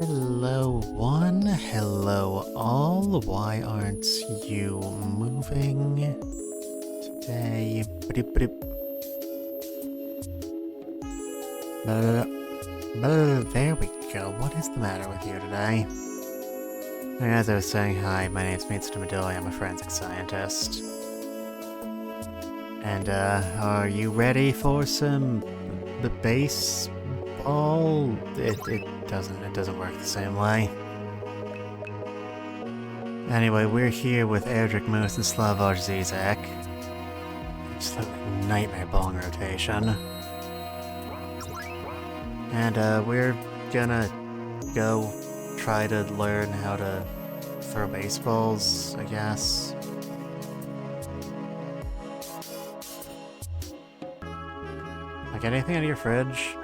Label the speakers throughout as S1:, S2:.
S1: Hello one, hello all, why aren't you moving today? There we go, what is the matter with you today? As I was saying, hi, my name's Mr. Midori, I'm a forensic scientist. And are you ready for some baseball? It doesn't work the same way. Anyway, we're here with Erdrick Moose and Slavoj Zizek. Just like nightmare bong rotation. And we're gonna go try to learn how to throw baseballs, I guess. Like anything out of your fridge?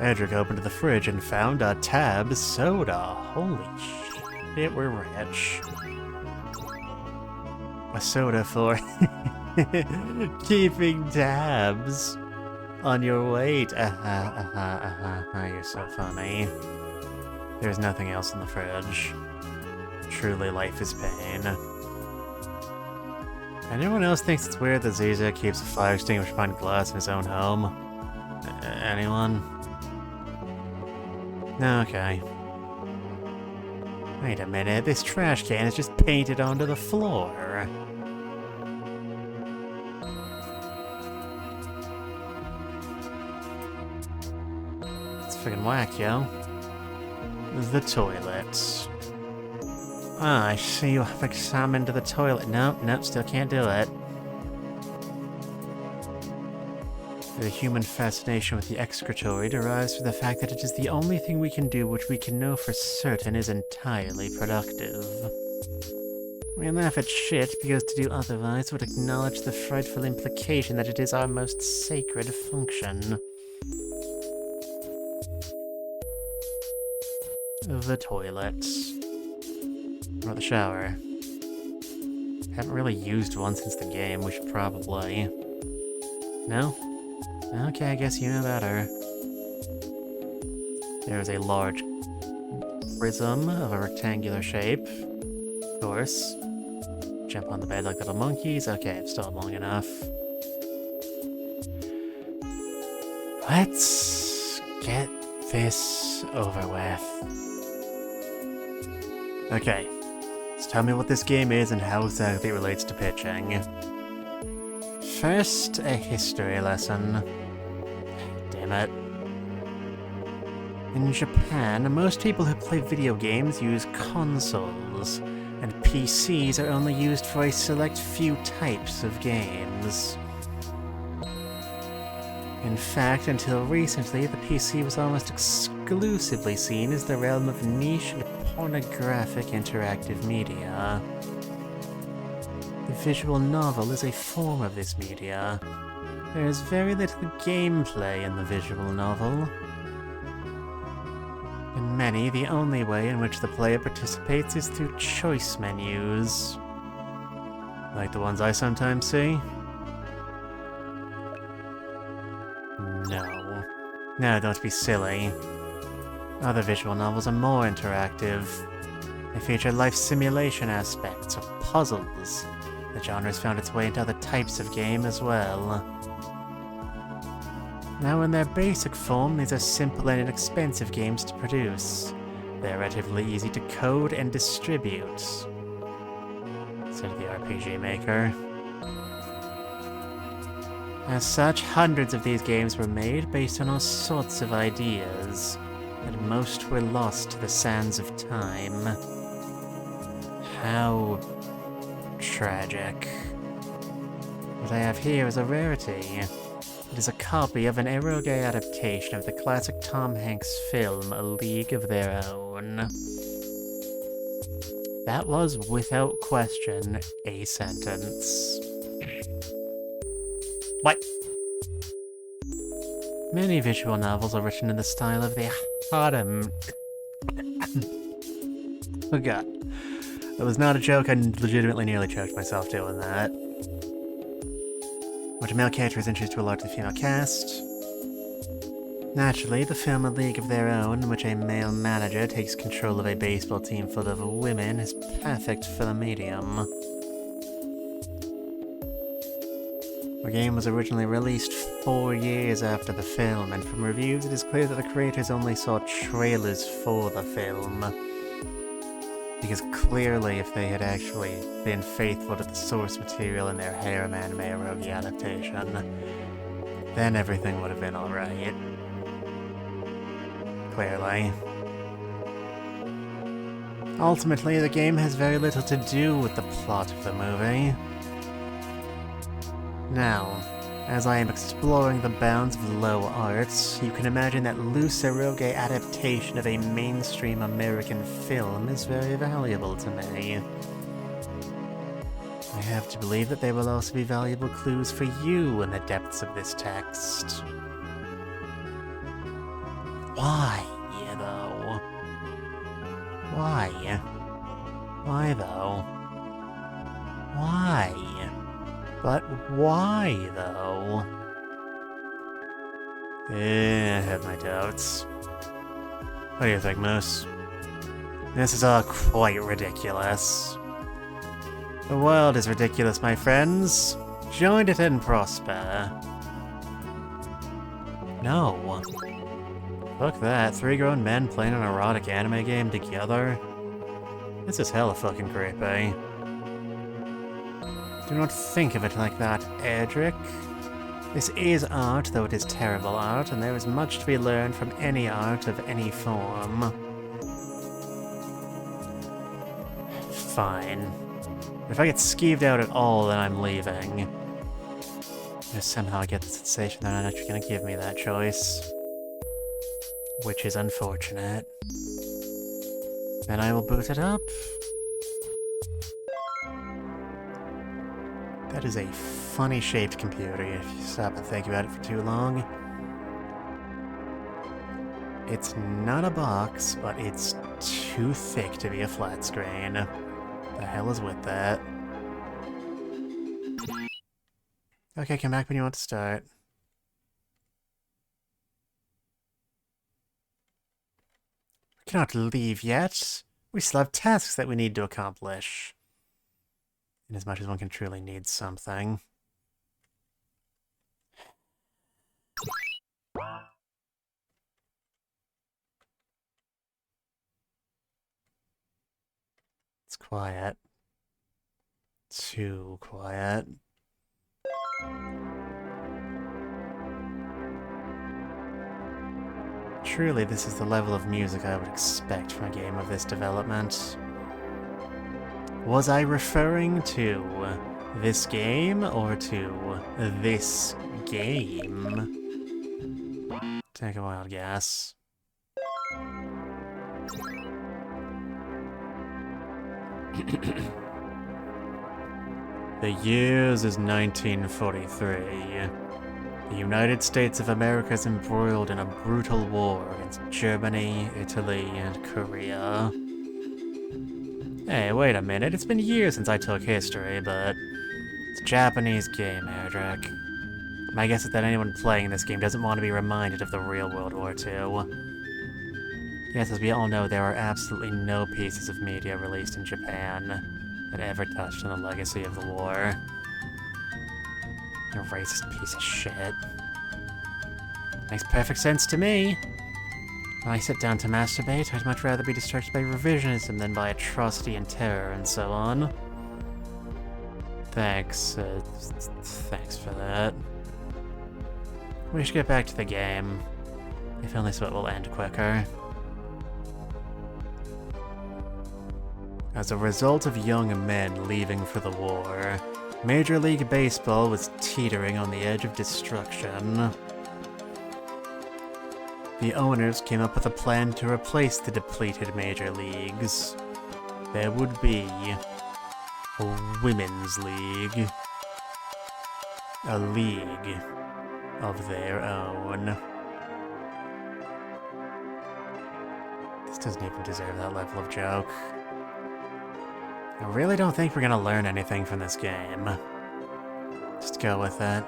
S1: Edric opened the fridge and found a tab soda. Holy shit, we're rich. A soda for keeping tabs on your weight. You're so funny. There's nothing else in the fridge. Truly, life is pain. Anyone else thinks it's weird that Ziza keeps a fire extinguisher behind glass in his own home? Anyone? No, okay. Wait a minute, this trash can is just painted onto the floor. It's freaking whack, yo. The toilet. Ah, I see you have examined the toilet. Nope, still can't do it. The human fascination with the excretory derives from the fact that it is the only thing we can do which we can know for certain is entirely productive. We laugh at shit because to do otherwise would acknowledge the frightful implication that it is our most sacred function. The toilet. Or the shower. Haven't really used one since the game, we should probably... No? Okay, I guess you know better. There is a large prism of a rectangular shape. Of course. Jump on the bed like little monkeys. Okay, I've stalled long enough. Let's get this over with. Okay. So tell me what this game is and how exactly it relates to pitching. First, a history lesson. Damn it. In Japan, most people who play video games use consoles, and PCs are only used for a select few types of games. In fact, until recently, the PC was almost exclusively seen as the realm of niche and pornographic interactive media. The visual novel is a form of this media. There is very little gameplay in the visual novel. In many, the only way in which the player participates is through choice menus. Like the ones I sometimes see? No. No, don't be silly. Other visual novels are more interactive. They feature life simulation aspects or puzzles. The genre's found its way into other types of game as well. Now in their basic form, these are simple and inexpensive games to produce. They're relatively easy to code and distribute. Said the RPG maker. As such, hundreds of these games were made based on all sorts of ideas, and most were lost to the sands of time. How tragic. What I have here is a rarity. It is a copy of an eroge adaptation of the classic Tom Hanks film, A League of Their Own. That was, without question, a sentence. What? Many visual novels are written in the style of the harem. Oh god. That was not a joke, I legitimately nearly choked myself doing that. Which a male character is introduced to a largely female cast. Naturally, the film A League of Their Own, in which a male manager takes control of a baseball team full of women, is perfect for the medium. The game was originally released 4 years after the film, and from reviews it is clear that the creators only saw trailers for the film. Because clearly, if they had actually been faithful to the source material in their harem anime eroge adaptation, then everything would have been alright. Clearly. Ultimately, the game has very little to do with the plot of the movie. Now, as I am exploring the bounds of low arts, you can imagine that loose eroge adaptation of a mainstream American film is very valuable to me. I have to believe that there will also be valuable clues for you in the depths of this text. Why, though? Why? Why, though? Why? But why, though? I have my doubts. What do you think, Moose? This is all quite ridiculous. The world is ridiculous, my friends. Join it and prosper. No. Fuck that. 3 grown men playing an erotic anime game together? This is hella fucking creepy. Do not think of it like that, Edric. This is art, though it is terrible art, and there is much to be learned from any art of any form. Fine. If I get skeeved out at all, then I'm leaving. Just somehow I get the sensation they're not actually gonna give me that choice. Which is unfortunate. Then I will boot it up. That is a funny shaped computer if you stop and think about it for too long. It's not a box, but it's too thick to be a flat screen. The hell is with that? Okay, come back when you want to start. We cannot leave yet. We still have tasks that we need to accomplish. Inasmuch as one can truly need something. It's quiet. Too quiet. Truly, this is the level of music I would expect from a game of this development. Was I referring to this game or to this game? Take a wild guess. The years is 1943. The United States of America is embroiled in a brutal war against Germany, Italy, and Korea. Hey, wait a minute, it's been years since I took history, but it's a Japanese game, Erdrick. My guess is that anyone playing this game doesn't want to be reminded of the real World War II. Yes, as we all know, there are absolutely no pieces of media released in Japan that ever touched on the legacy of the war. You racist piece of shit. Makes perfect sense to me. When I sit down to masturbate, I'd much rather be distracted by revisionism than by atrocity and terror and so on. Thanks, thanks for that. We should get back to the game. If only so it will end quicker. As a result of young men leaving for the war, Major League Baseball was teetering on the edge of destruction. The owners came up with a plan to replace the depleted major leagues. There would be a women's league. A league of their own. This doesn't even deserve that level of joke. I really don't think we're gonna learn anything from this game. Just go with it.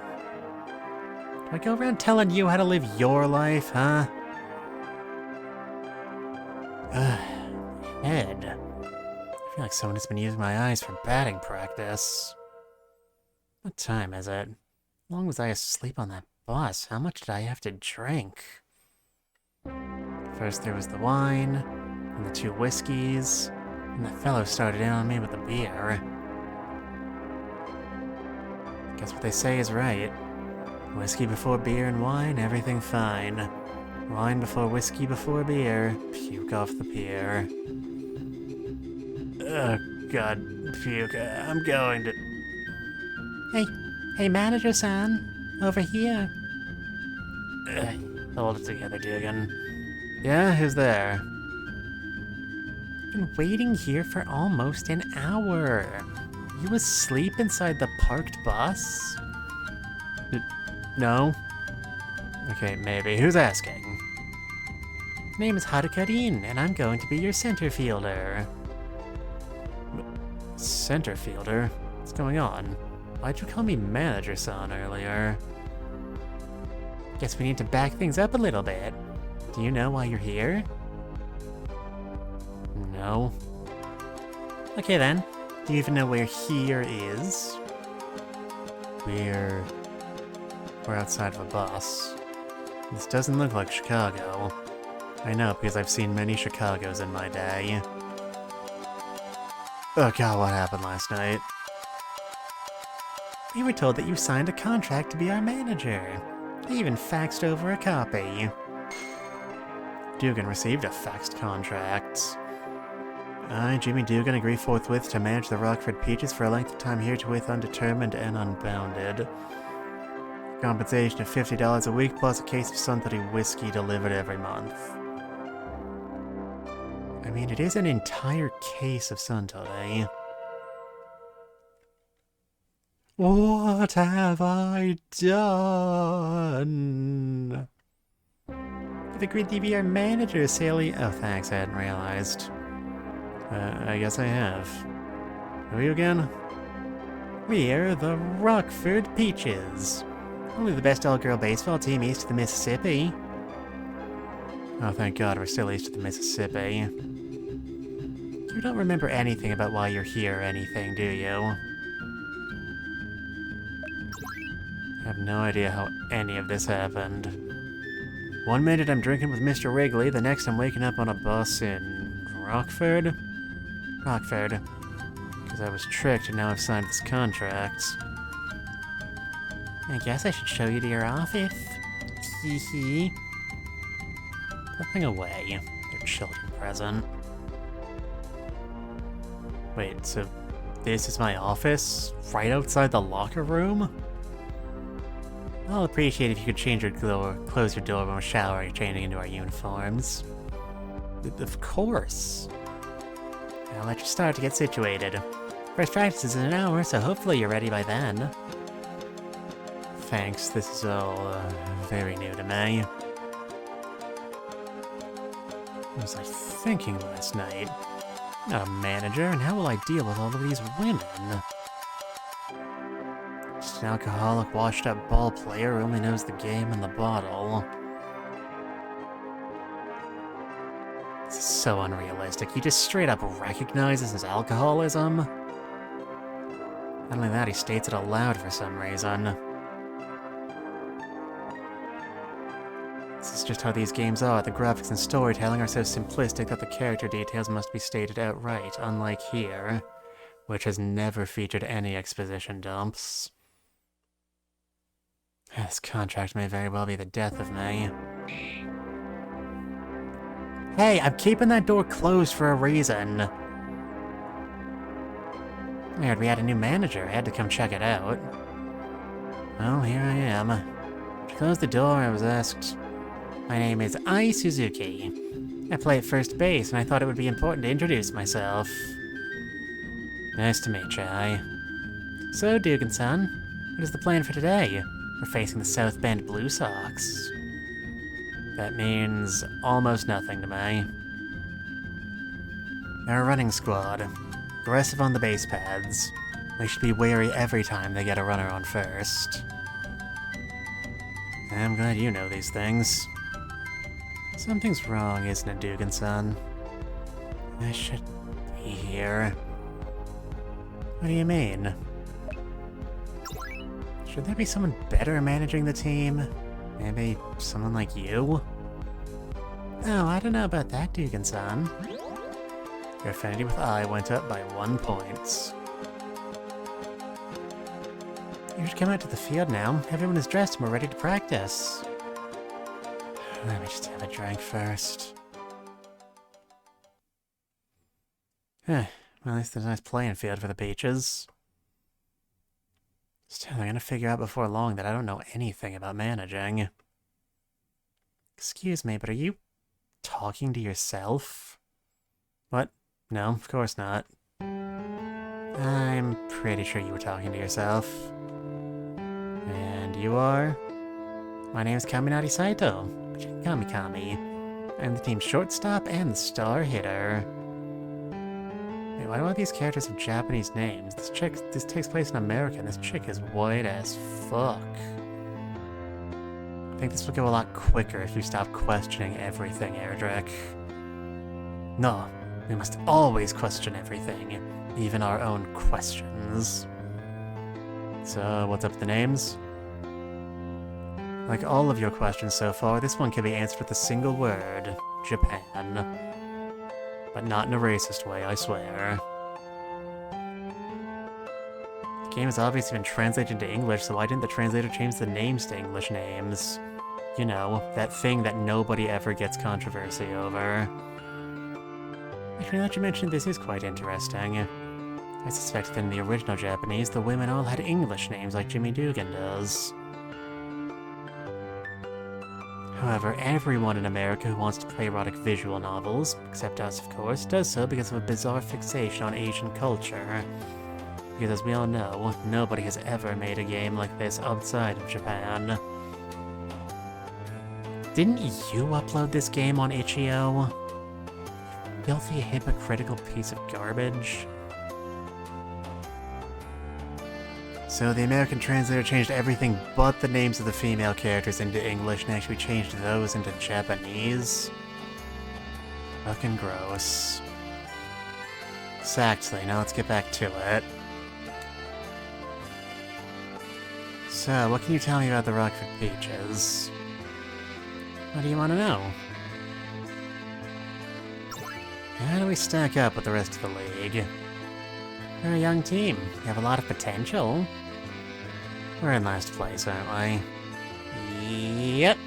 S1: Do I go around telling you how to live your life, huh? Head. I feel like someone has been using my eyes for batting practice. What time is it? How long was I asleep on that bus? How much did I have to drink? First there was the wine, and the 2 whiskeys, and that fellow started in on me with the beer. Guess what they say is right. Whiskey before beer and wine, everything fine. Wine before whiskey before beer, puke off the pier. Oh god, puke, I'm going to... Hey, manager-san, over here. Hold it together, Dugan. Yeah, who's there? I've been waiting here for almost an hour. You asleep inside the parked bus? No? Okay, maybe. Who's asking? My name is Harukarin, and I'm going to be your center fielder. Center fielder? What's going on? Why'd you call me manager-san earlier? Guess we need to back things up a little bit. Do you know why you're here? No. Okay then. Do you even know where here is? We're outside of a bus. This doesn't look like Chicago. I know, because I've seen many Chicagos in my day. Oh god, what happened last night? We were told that you signed a contract to be our manager. They even faxed over a copy. Dugan received a faxed contract. I, Jimmy Dugan, agree forthwith to manage the Rockford Peaches for a length of time herewith undetermined and unbounded. Compensation of $50 a week plus a case of Suntory whiskey delivered every month. I mean, it is an entire case of Suntory. What have I done? You've agreed to be our manager, Sally. Oh, thanks, I hadn't realized. I guess I have. Who are you again? We're the Rockford Peaches. Only the best all-girl baseball team east of the Mississippi. Oh, thank God, we're still east of the Mississippi. You don't remember anything about why you're here or anything, do you? I have no idea how any of this happened. One minute I'm drinking with Mr. Wrigley, the next I'm waking up on a bus in Rockford? Rockford. Because I was tricked and now I've signed this contract. I guess I should show you to your office. Hee hee. Put that thing away. Your children present. Wait, so this is my office? Right outside the locker room? I'll appreciate if you could change your door, close your door when we're showering, changing into our uniforms. Of course. I'll let you start to get situated. First practice is in an hour, so hopefully you're ready by then. Thanks, this is all very new to me. What was I thinking last night? Not a manager, and how will I deal with all of these women? Just an alcoholic, washed-up ball player who only knows the game and the bottle. This is so unrealistic. He just straight up recognizes his alcoholism. Not only that, he states it aloud for some reason. This is just how these games are. The graphics and storytelling are so simplistic that the character details must be stated outright, unlike here, which has never featured any exposition dumps. This contract may very well be the death of me. Hey, I'm keeping that door closed for a reason. I heard we had a new manager. I had to come check it out. Well, here I am. To close the door, I was asked... My name is Ai Suzuki. I play at first base, and I thought it would be important to introduce myself. Nice to meet you, Ai. So, Dugan-san, what is the plan for today? We're facing the South Bend Blue Sox. That means almost nothing to me. They're a running squad. Aggressive on the base paths. We should be wary every time they get a runner on first. I'm glad you know these things. Something's wrong, isn't it, Dugan-san? I should be here. What do you mean? Should there be someone better managing the team? Maybe someone like you? Oh, I don't know about that, Dugan-san. Your affinity with I went up by 1 point. You should come out to the field now. Everyone is dressed and we're ready to practice. Let me just have a drink first. Well, at least there's a nice playing field for the Peaches. Still, they're gonna figure out before long that I don't know anything about managing. Excuse me, but are you talking to yourself? What? No, of course not. I'm pretty sure you were talking to yourself. And you are? My name is Kaminari Saito. Kami. I'm the team's shortstop and the star hitter. Wait, why do all these characters have Japanese names? This takes place in America, and this chick is white as fuck. I think this would go a lot quicker if you stopped questioning everything, Erdrick. No, We must always question everything, even our own questions. So, what's up with the names? Like all of your questions so far, this one can be answered with a single word. Japan. But not in a racist way, I swear. The game has obviously been translated into English, so why didn't the translator change the names to English names? You know, that thing that nobody ever gets controversy over. Actually, now that you mentioned, this is quite interesting. I suspect that in the original Japanese, the women all had English names like Jimmy Dugan does. However, everyone in America who wants to play erotic visual novels, except us of course, does so because of a bizarre fixation on Asian culture. Because as we all know, nobody has ever made a game like this outside of Japan. Didn't you upload this game on itch.io? Filthy, hypocritical piece of garbage. So the American translator changed everything but the names of the female characters into English and actually changed those into Japanese? Fucking gross. Exactly, now let's get back to it. So, what can you tell me about the Rockford Peaches? What do you want to know? How do we stack up with the rest of the league? We're a young team. We have a lot of potential. We're in last place, aren't we? Yep.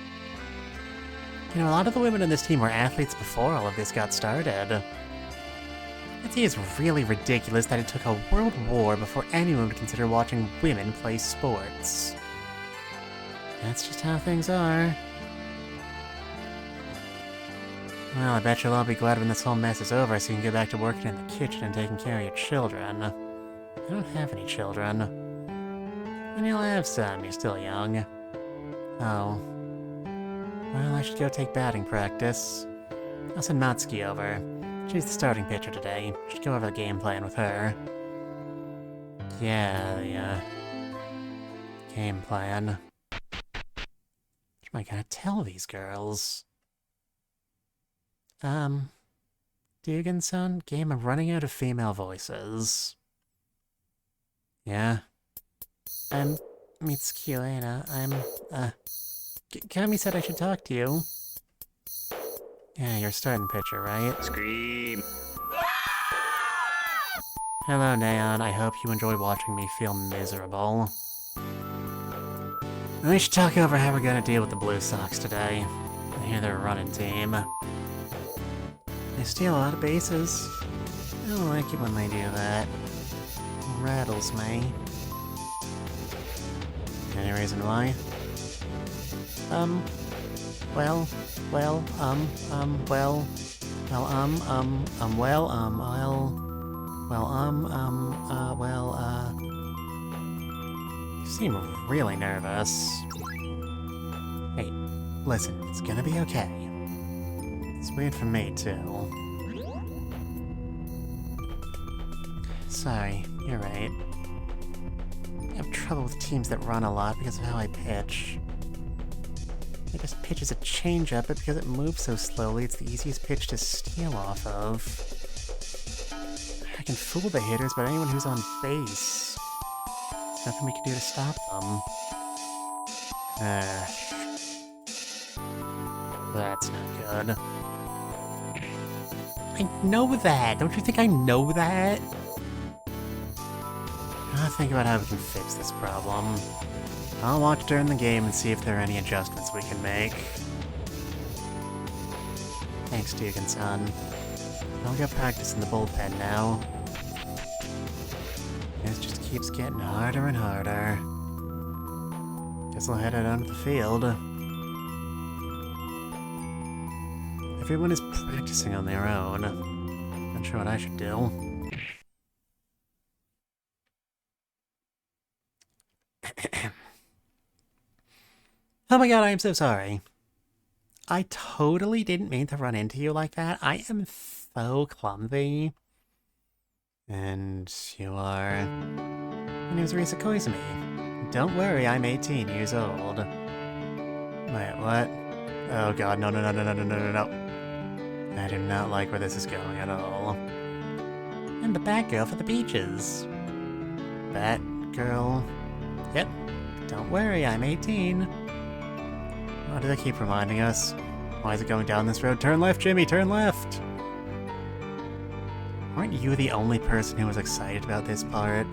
S1: You know, a lot of the women on this team were athletes before all of this got started. I think it's really ridiculous that it took a world war before anyone would consider watching women play sports. That's just how things are. Well, I bet you'll all be glad when this whole mess is over so you can get back to working in the kitchen and taking care of your children. I don't have any children. And you'll have some, you're still young. Oh. Well, I should go take batting practice. I'll send Natsuki over. She's the starting pitcher today. Should go over the game plan with her. Yeah, the, game plan. What am I gonna tell these girls? Dugan-san, game, I'm running out of female voices. Yeah? I'm Mitsuki Uena. Kami said I should talk to you. Yeah, you're starting pitcher, right?
S2: Scream!
S1: Hello, Neon. I hope you enjoy watching me feel miserable. We should talk over how we're gonna deal with the Blue Sox today. I hear they're a running team. They steal a lot of bases. I don't like it when they do that. It rattles me. Any reason why? You seem really nervous. Hey, listen, it's gonna be okay. It's weird for me, too. Sorry, you're right. I have trouble with teams that run a lot because of how I pitch. My best pitch is a changeup, but because it moves so slowly, it's the easiest pitch to steal off of. I can fool the hitters, but anyone who's on base, there's nothing we can do to stop them. That's not good. I know that! Don't you think I know that? I'll think about how we can fix this problem. I'll watch during the game and see if there are any adjustments we can make. Thanks, Dugan-san. I'll go practice in the bullpen now. This just keeps getting harder and harder. Guess I'll head out onto the field. Everyone is practicing on their own. Not sure what I should do. Oh my god, I am so sorry. I totally didn't mean to run into you like that. I am so clumsy. And you are... My name's Risa Koizumi. Don't worry, I'm 18 years old. Wait, what? Oh god, no. I do not like where this is going at all. I'm the Batgirl for the beaches. Batgirl? Yep. Don't worry, I'm 18. Why do they keep reminding us? Why is it going down this road? Turn left, Jimmy, turn left! Aren't you the only person who was excited about this part?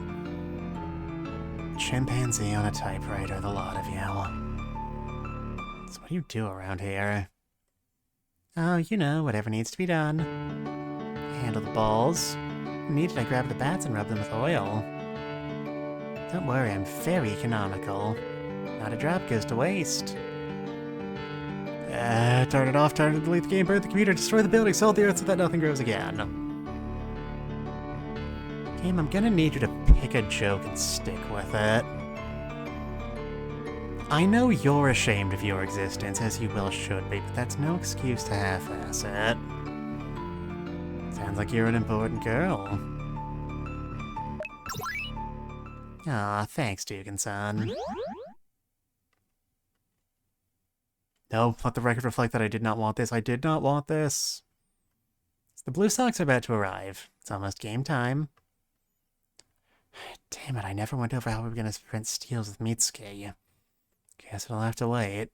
S1: Chimpanzee on a typewriter, the lot of you. So what do you do around here? Oh, you know, whatever needs to be done. Handle the balls. Needed I grab the bats and rub them with oil. Don't worry, I'm very economical. Not a drop goes to waste. Turn it off, time to delete the game, burn the computer, destroy the building, salt the earth so that nothing grows again. Game, I'm gonna need you to pick a joke and stick with it. I know you're ashamed of your existence, as you well should be, but that's no excuse to half-ass it. Sounds like you're an important girl. Aw, thanks, Dugan-san. No, let the record reflect that I did not want this. I did not want this. The Blue Sox are about to arrive. It's almost game time. Damn it, I never went over how we were going to prevent steals with Mitsuki. Guess it'll have to wait.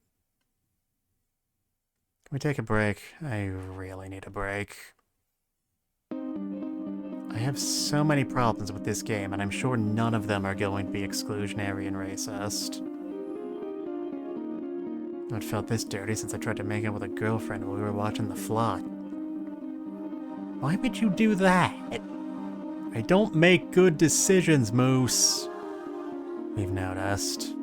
S1: Can we take a break? I really need a break. I have so many problems with this game, and I'm sure none of them are going to be exclusionary and racist. I haven't felt this dirty since I tried to make out with a girlfriend while we were watching The Flock. Why would you do that? I don't make good decisions, Moose. We've noticed.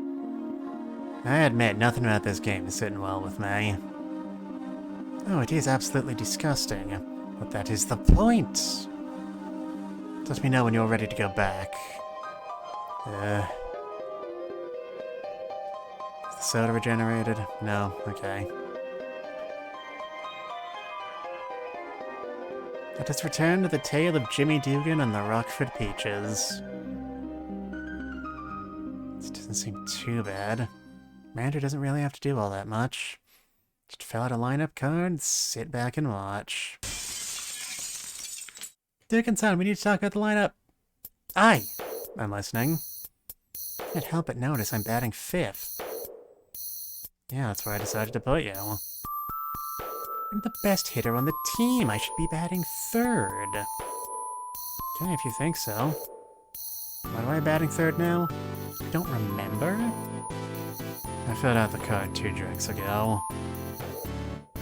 S1: I admit, nothing about this game is sitting well with me. Oh, it is absolutely disgusting. But that is the point. Let me know when you're ready to go back. Is the soda regenerated? No? Okay. Let us return to the tale of Jimmy Dugan and the Rockford Peaches. This doesn't seem too bad. Manager doesn't really have to do all that much. Just fill out a lineup card, sit back and watch. Dugan-san, we need to talk about the lineup. Aye! I'm listening. Can't help but notice I'm batting 5th. Yeah, that's where I decided to put you. I'm the best hitter on the team. I should be batting 3rd. Okay, if you think so. Why am I batting 3rd now? I don't remember? I filled out the card 2 drinks ago.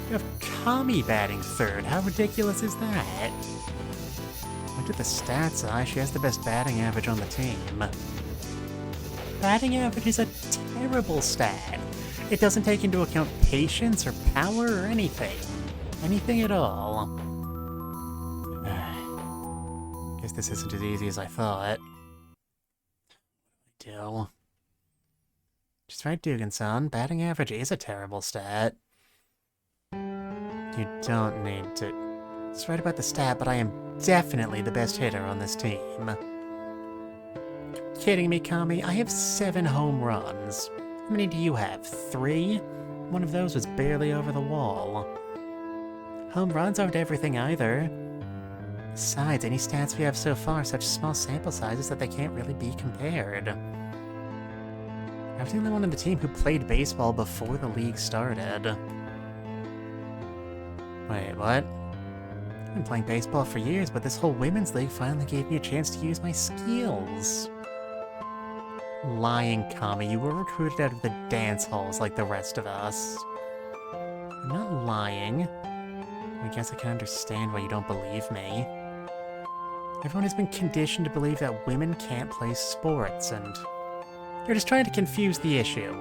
S1: You have Kami batting 3rd. How ridiculous is that? Look at the stats, she has the best batting average on the team. Batting average is a terrible stat. It doesn't take into account patience or power or anything. Anything at all. Guess this isn't as easy as I thought. What do I do? Just right, Dugan-san. Batting average is a terrible stat. You don't need to... It's right about the stat, but I am definitely the best hitter on this team. You're kidding me, Kami? I have 7 home runs. How many do you have? 3? One of those was barely over the wall. Home runs aren't everything either. Besides, any stats we have so far are such small sample sizes that they can't really be compared. I'm the only one on the team who played baseball before the league started. Wait, what? I've been playing baseball for years, but this whole women's league finally gave me a chance to use my skills. Lying, Kami. You were recruited out of the dance halls like the rest of us. I'm not lying. I guess I can understand why you don't believe me. Everyone has been conditioned to believe that women can't play sports, and you're just trying to confuse the issue.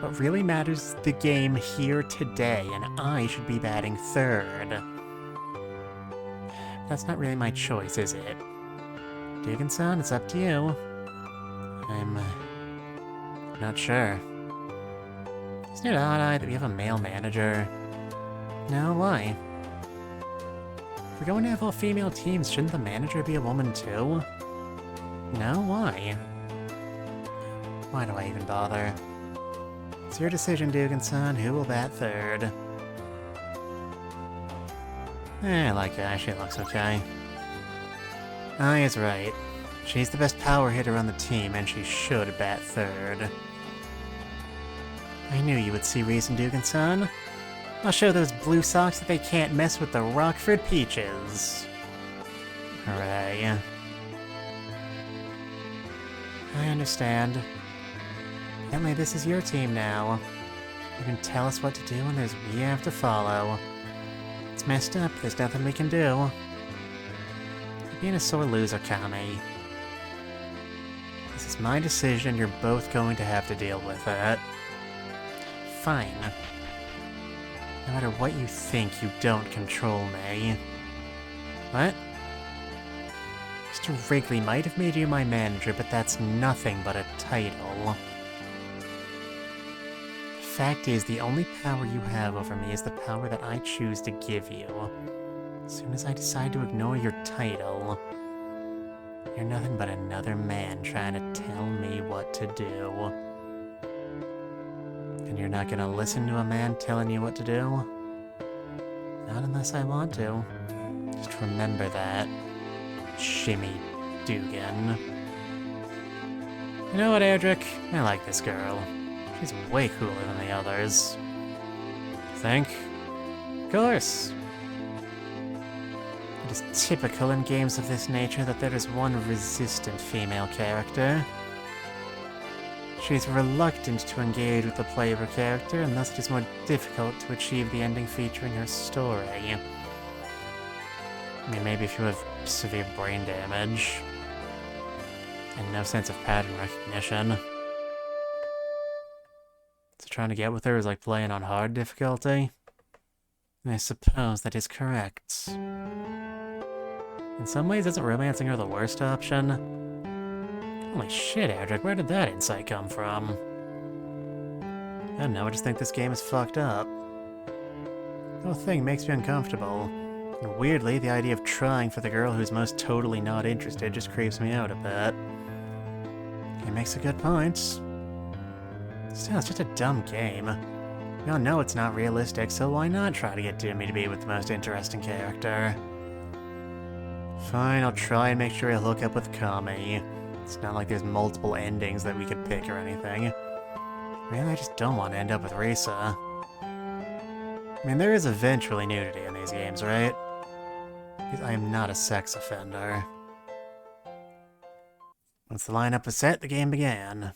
S1: What really matters is the game here today, and I should be batting 3rd. That's not really my choice, is it? Dugan-san, it's up to you. I'm not sure. Isn't it odd that we have a male manager? No, why? If we're going to have all female teams, shouldn't the manager be a woman too? No, why? Why do I even bother? It's your decision, Dugan-san. Who will bat 3rd? I like her. She looks okay. Ai is right. She's the best power hitter on the team, and she should bat third. I knew you would see reason, Dugan-san. I'll show those Blue Sox that they can't mess with the Rockford Peaches. Hooray. I understand. Apparently this is your team now. You can tell us what to do and there's we have to follow. It's messed up, there's nothing we can do. You're being a sore loser, Kami. This is my decision, you're both going to have to deal with it. Fine. No matter what you think, you don't control me. What? Mr. Wrigley might have made you my manager, but that's nothing but a title. The fact is, the only power you have over me is the power that I choose to give you. As soon as I decide to ignore your title, you're nothing but another man trying to tell me what to do. And you're not gonna listen to a man telling you what to do? Not unless I want to. Just remember that. Shimmy Dugan. You know what, Edric? I like this girl. She's way cooler than the others. Think? Of course. It is typical in games of this nature that there is one resistant female character. She is reluctant to engage with the play of her character, and thus it is more difficult to achieve the ending featuring her story. I mean, maybe if you have severe brain damage and no sense of pattern recognition. So trying to get with her is like playing on hard difficulty? And I suppose that is correct. In some ways, isn't romancing her the worst option? Holy shit, Edric, where did that insight come from? I don't know, I just think this game is fucked up. The whole thing makes me uncomfortable. And weirdly, the idea of trying for the girl who's most totally not interested just creeps me out a bit. He makes a good point. Still, it's just a dumb game. We all know it's not realistic, so why not try to get Doomy to be with the most interesting character? Fine, I'll try and make sure I hook up with Kami. It's not like there's multiple endings that we could pick or anything. Really, I just don't want to end up with Risa. I mean, there is eventually nudity in these games, right? Because I am not a sex offender. Once the lineup was set, the game began.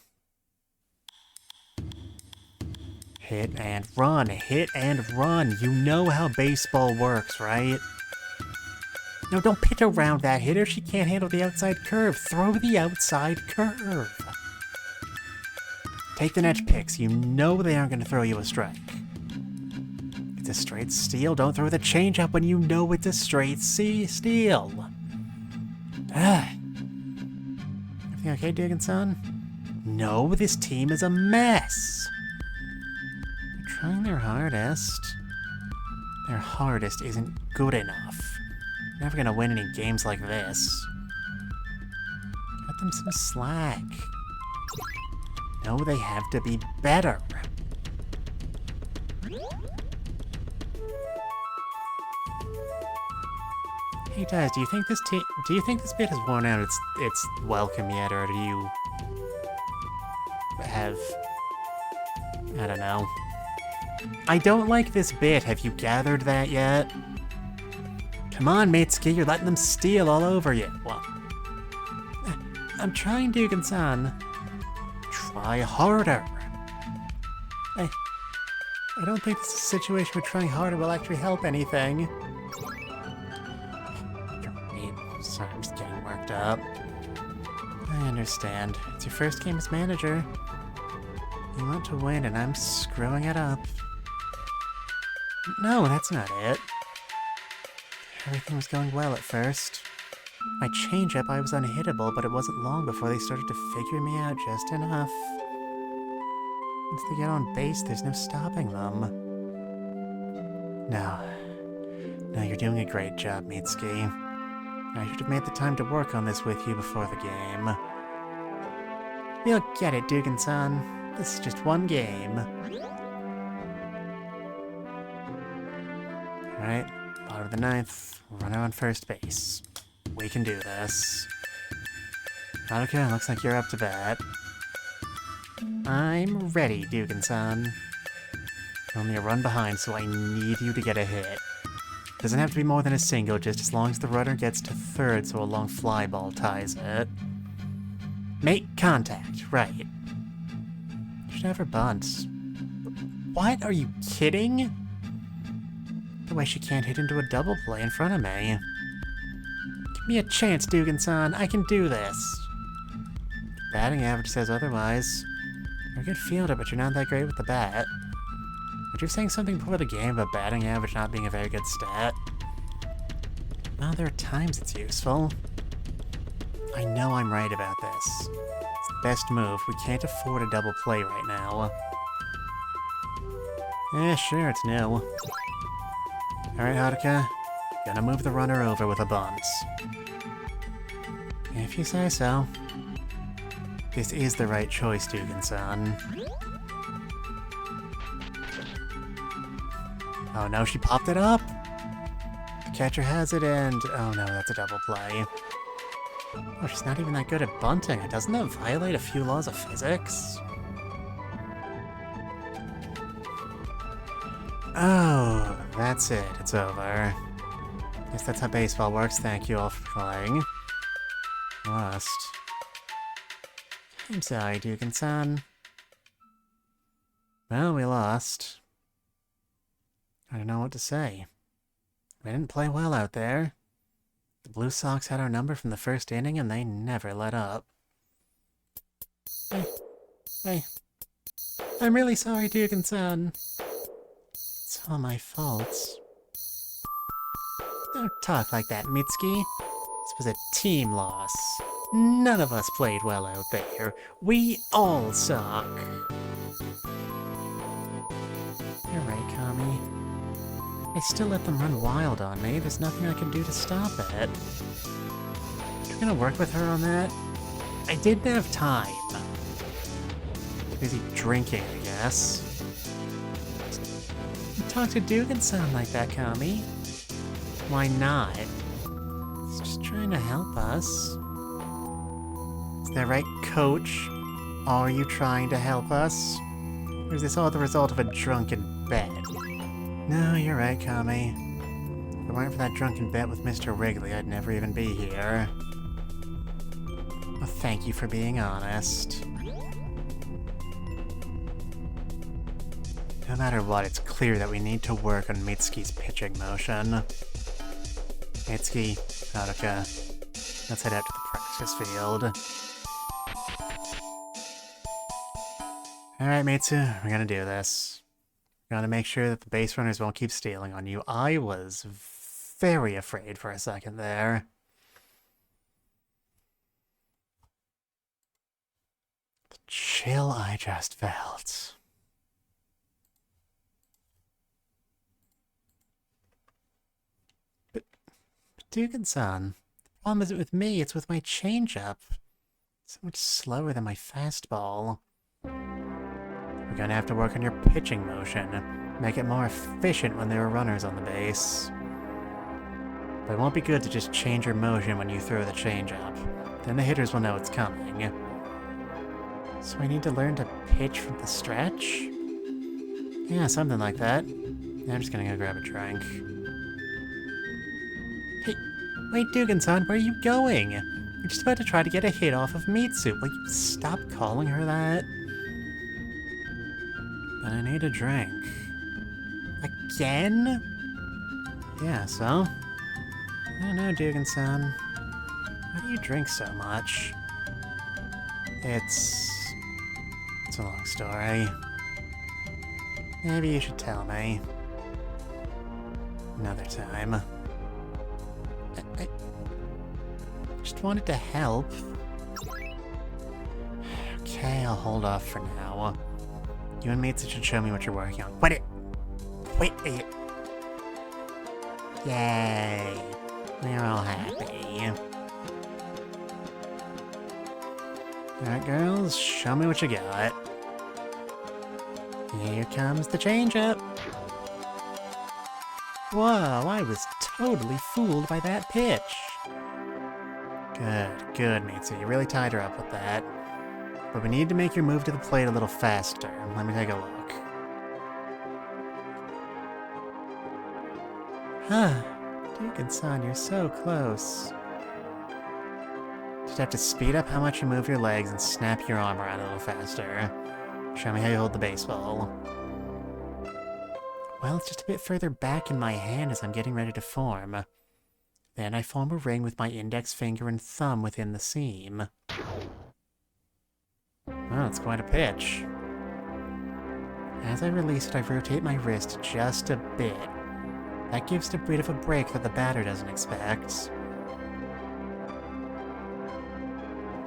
S1: Hit and run, hit and run. You know how baseball works, right? No, don't pitch around that hitter. She can't handle the outside curve. Throw the outside curve. Take the next picks. You know they aren't going to throw you a strike. It's a straight steal. Don't throw the changeup when you know it's a straight steal. Everything okay, Dugan-san? No, this team is a mess. They're trying their hardest. Their hardest isn't good enough. Never gonna win any games like this. Cut them some slack. No, they have to be better. Hey, Daz, do you think this bit has worn out its welcome yet, or do you have? I don't know. I don't like this bit. Have you gathered that yet? Come on, Mitsuki, you're letting them steal all over you. Well, I'm trying, Dugan-san. Try harder. I don't think this is a situation where trying harder will actually help anything. Sorry, I'm just getting worked up. I understand. It's your first game as manager. You want to win, and I'm screwing it up. No, that's not it. Everything was going well at first. My changeup, I was unhittable, but it wasn't long before they started to figure me out just enough. Once they get on base, there's no stopping them. No, you're doing a great job, Mitsuki. I should have made the time to work on this with you before the game. You'll get it, Dugan-san. This is just one game. Alright, Bottom of the ninth, runner on first base. We can do this. Okay, looks like you're up to bat. I'm ready, Dugan-san. Only a run behind, so I need you to get a hit. Doesn't have to be more than a single, just as long as the runner gets to third so a long fly ball ties it. Make contact, right. Should have her bunt. What? Are you kidding? The way she can't hit into a double play in front of me. Give me a chance, Dugan-san. I can do this. Batting average says otherwise. You're a good fielder, but you're not that great with the bat. But you're saying something before the game about batting average not being a very good stat. Well, there are times it's useful. I know I'm right about this. It's the best move. We can't afford a double play right now. Yeah, sure, it's new. Alright, Haruka. Gonna move the runner over with a bunt. If you say so. This is the right choice, Dugan-san. Oh no, she popped it up! The catcher has it and... oh no, that's a double play. Oh, she's not even that good at bunting. Doesn't that violate a few laws of physics? Oh, that's it. It's over. Guess that's how baseball works. Thank you all for playing. Lost. I'm sorry, Dugan-san. Well, we lost. I don't know what to say. We didn't play well out there. The Blue Sox had our number from the first inning and they never let up. Hey. I'm really sorry, Dugan-san. It's all my fault. Don't talk like that, Mitsuki. This was a team loss. None of us played well out there. We all suck. You're right, Kami. I still let them run wild on me. There's nothing I can do to stop it. You're gonna work with her on that? I didn't have time. Busy drinking, I guess. You talk to Dugan-san like that, Kami. Why not? He's just trying to help us. Is that right, Coach? Are you trying to help us? Or is this all the result of a drunken bet? No, you're right, Kami. If it weren't for that drunken bet with Mr. Wrigley, I'd never even be here. Well, thank you for being honest. No matter what, it's clear that we need to work on Mitsuki's pitching motion. Mitsuki, Haruka, let's head out to the practice field. Alright, Mitsu, we're gonna do this. We're gonna make sure that the base runners won't keep stealing on you. I was very afraid for a second there. The chill I just felt. But Dugan-san, the problem isn't with me, it's with my changeup. It's so much slower than my fastball. We're gonna have to work on your pitching motion, make it more efficient when there are runners on the base. But it won't be good to just change your motion when you throw the changeup. Then the hitters will know it's coming. So we need to learn to pitch from the stretch? Yeah, something like that. I'm just gonna go grab a drink. Hey, wait, Dugan-san, where are you going? We're just about to try to get a hit off of Mitsu. Will you stop calling her that? But I need a drink. Again? Yeah, so? I don't know, Dugan-san. Why do you drink so much? It's a long story. Maybe you should tell me. Another time. I just wanted to help. Okay, I'll hold off for now. You and Mitsu should show me what you're working on. Wait! Yay! We're all happy. Alright, girls, show me what you got. Here comes the changeup. Whoa, I was totally fooled by that pitch. Good, Mitsu. You really tied her up with that. But we need to make your move to the plate a little faster. Let me take a look. Dukin-san, you're so close. Just have to speed up how much you move your legs and snap your arm around a little faster. Show me how you hold the baseball. Well, it's just a bit further back in my hand as I'm getting ready to form. Then I form a ring with my index finger and thumb within the seam. Well, it's quite a pitch. As I release it, I rotate my wrist just a bit. That gives it a bit of a break that the batter doesn't expect.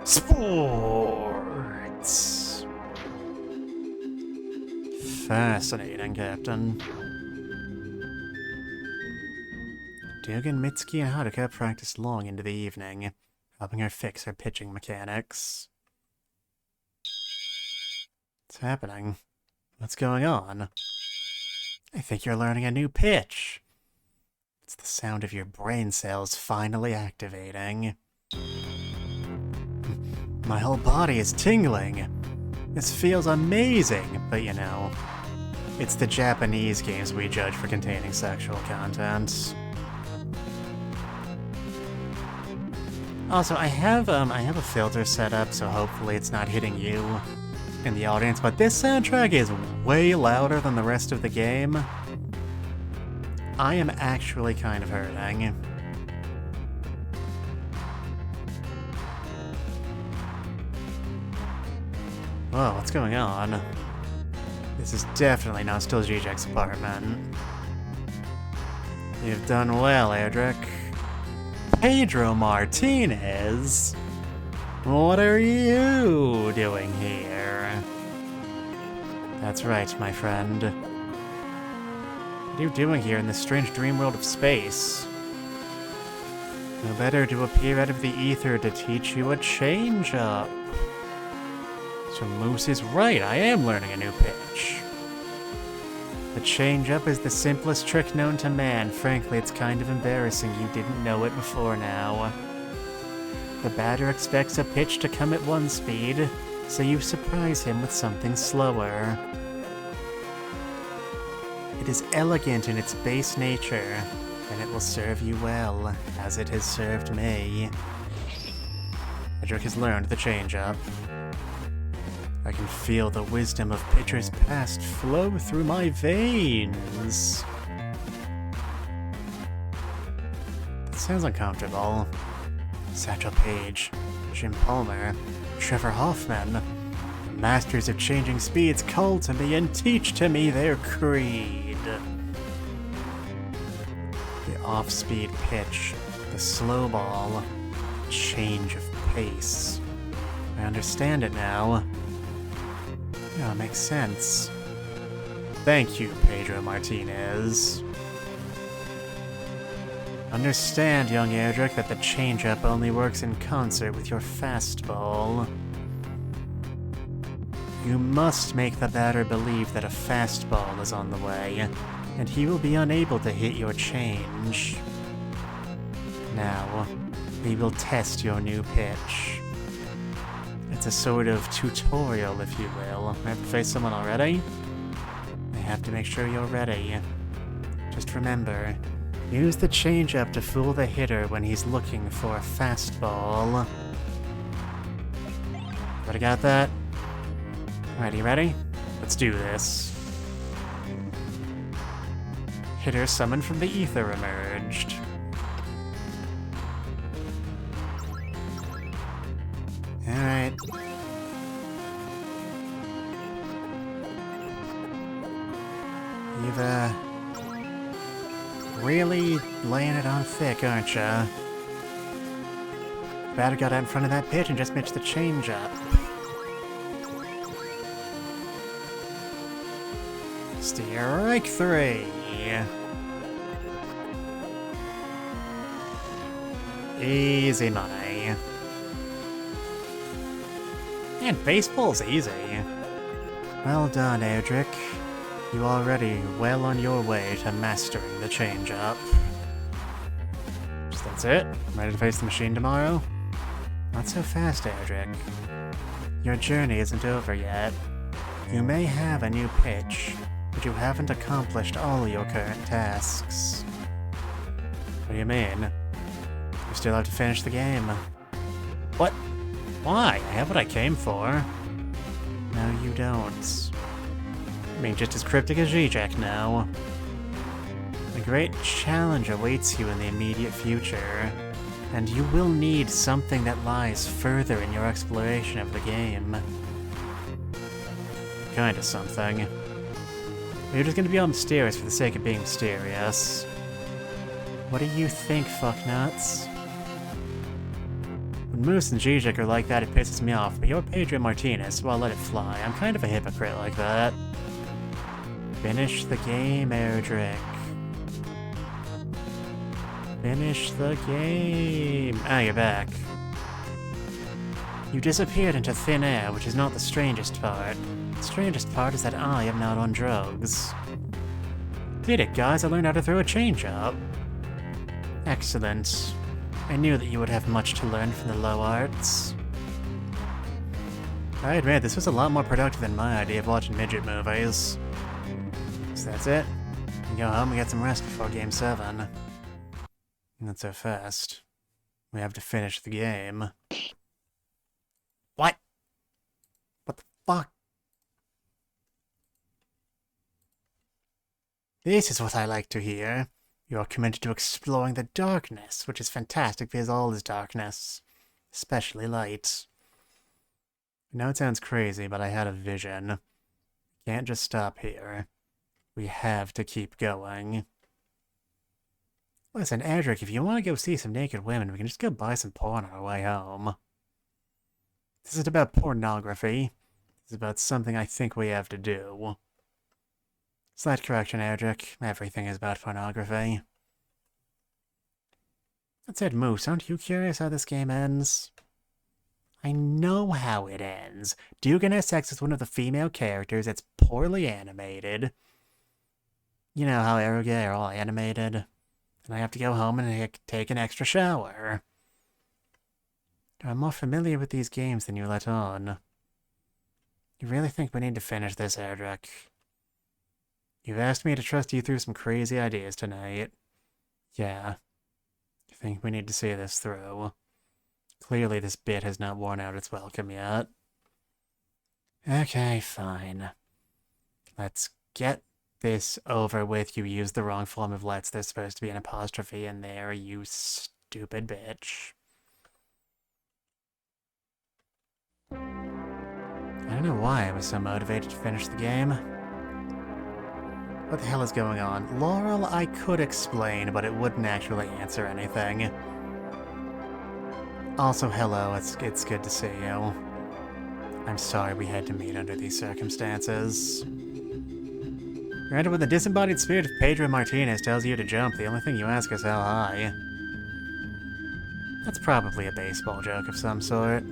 S1: Sports! Fascinating, Captain. Dugan, Mitsuki, and Haruka practiced long into the evening, helping her fix her pitching mechanics. What's happening? What's going on? I think you're learning a new pitch. It's the sound of your brain cells finally activating. My whole body is tingling. This feels amazing, but you know, it's the Japanese games we judge for containing sexual content. Also, I have a filter set up, so hopefully it's not hitting you in the audience, but this soundtrack is way louder than the rest of the game. I am actually kind of hurting. Whoa, what's going on? This is definitely not still Zizek's apartment. You've done well, Edric. Pedro Martinez? What are you doing here? That's right, my friend. What are you doing here in this strange dream world of space? No better to appear out of the ether to teach you a change-up. So Moose is right, I am learning a new pitch. The change-up is the simplest trick known to man. Frankly, it's kind of embarrassing you didn't know it before now. The batter expects a pitch to come at one speed, so you surprise him with something slower. It is elegant in its base nature, and it will serve you well, as it has served me. Edric has learned the change-up. I can feel the wisdom of pitchers past flow through my veins. That sounds uncomfortable. Satchel Paige, Jim Palmer, Trevor Hoffman, the masters of changing speeds call to me and teach to me their creed. The off-speed pitch, the slow ball, change of pace. I understand it now. Yeah, it makes sense. Thank you, Pedro Martinez. Understand, young Edric, that the change-up only works in concert with your fastball. You must make the batter believe that a fastball is on the way, and he will be unable to hit your change. Now, we will test your new pitch. It's a sort of tutorial, if you will. I have to face someone already? I have to make sure you're ready. Just remember, use the change-up to fool the hitter when he's looking for a fastball. Everybody got that? Alright, you ready? Let's do this. Hitter summoned from the ether emerged. Alright. You've, really laying it on thick, aren't ya? Batter got out in front of that pitch and just missed the change-up. Strike three. Easy money. And baseball's easy. Well done, Edric. You're already well on your way to mastering the change-up. So that's it? Ready to face the machine tomorrow? Not so fast, Edric. Your journey isn't over yet. You may have a new pitch, but you haven't accomplished all your current tasks. What do you mean? You still have to finish the game. What? Why? I have what I came for. No, you don't. I mean, just as cryptic as Zizek now. A great challenge awaits you in the immediate future, and you will need something that lies further in your exploration of the game. Kinda something. You're just gonna be all mysterious for the sake of being mysterious. What do you think, fucknuts? When Moose and Zizek are like that, it pisses me off, but you're Pedro Martinez, so I'll let it fly. I'm kind of a hypocrite like that. Finish the game, Erdrick. Finish the game. Ah, you're back. You disappeared into thin air, which is not the strangest part. The strangest part is that I am not on drugs. Did it, guys? I learned how to throw a change-up. Excellent. I knew that you would have much to learn from the low arts. I admit, this was a lot more productive than my idea of watching midget movies. So that's it. We can go home and get some rest before Game 7. Not so fast. We have to finish the game. What? What the fuck? This is what I like to hear. You are committed to exploring the darkness, which is fantastic because all is darkness. Especially light. I know it sounds crazy, but I had a vision. Can't just stop here. We have to keep going. Listen, Edric, if you want to go see some naked women, we can just go buy some porn on our way home. This isn't about pornography. This is about something I think we have to do. Slight correction, Edric. Everything is about pornography. That said, Moose, aren't you curious how this game ends? I know how it ends. Dugan has sex with one of the female characters. It's poorly animated. You know how eroge are all animated. And I have to go home and take an extra shower. I'm more familiar with these games than you let on. You really think we need to finish this, Edric? You've asked me to trust you through some crazy ideas tonight. Yeah. You think we need to see this through? Clearly this bit has not worn out its welcome yet. Okay, fine. Let's get this over with. You used the wrong form of let's. There's supposed to be an apostrophe in there, you stupid bitch. I don't know why I was so motivated to finish the game. What the hell is going on? Laurel, I could explain, but it wouldn't actually answer anything. Also, hello, it's good to see you. I'm sorry we had to meet under these circumstances. Granted, when the disembodied spirit of Pedro Martinez tells you to jump, the only thing you ask is how high. That's probably a baseball joke of some sort.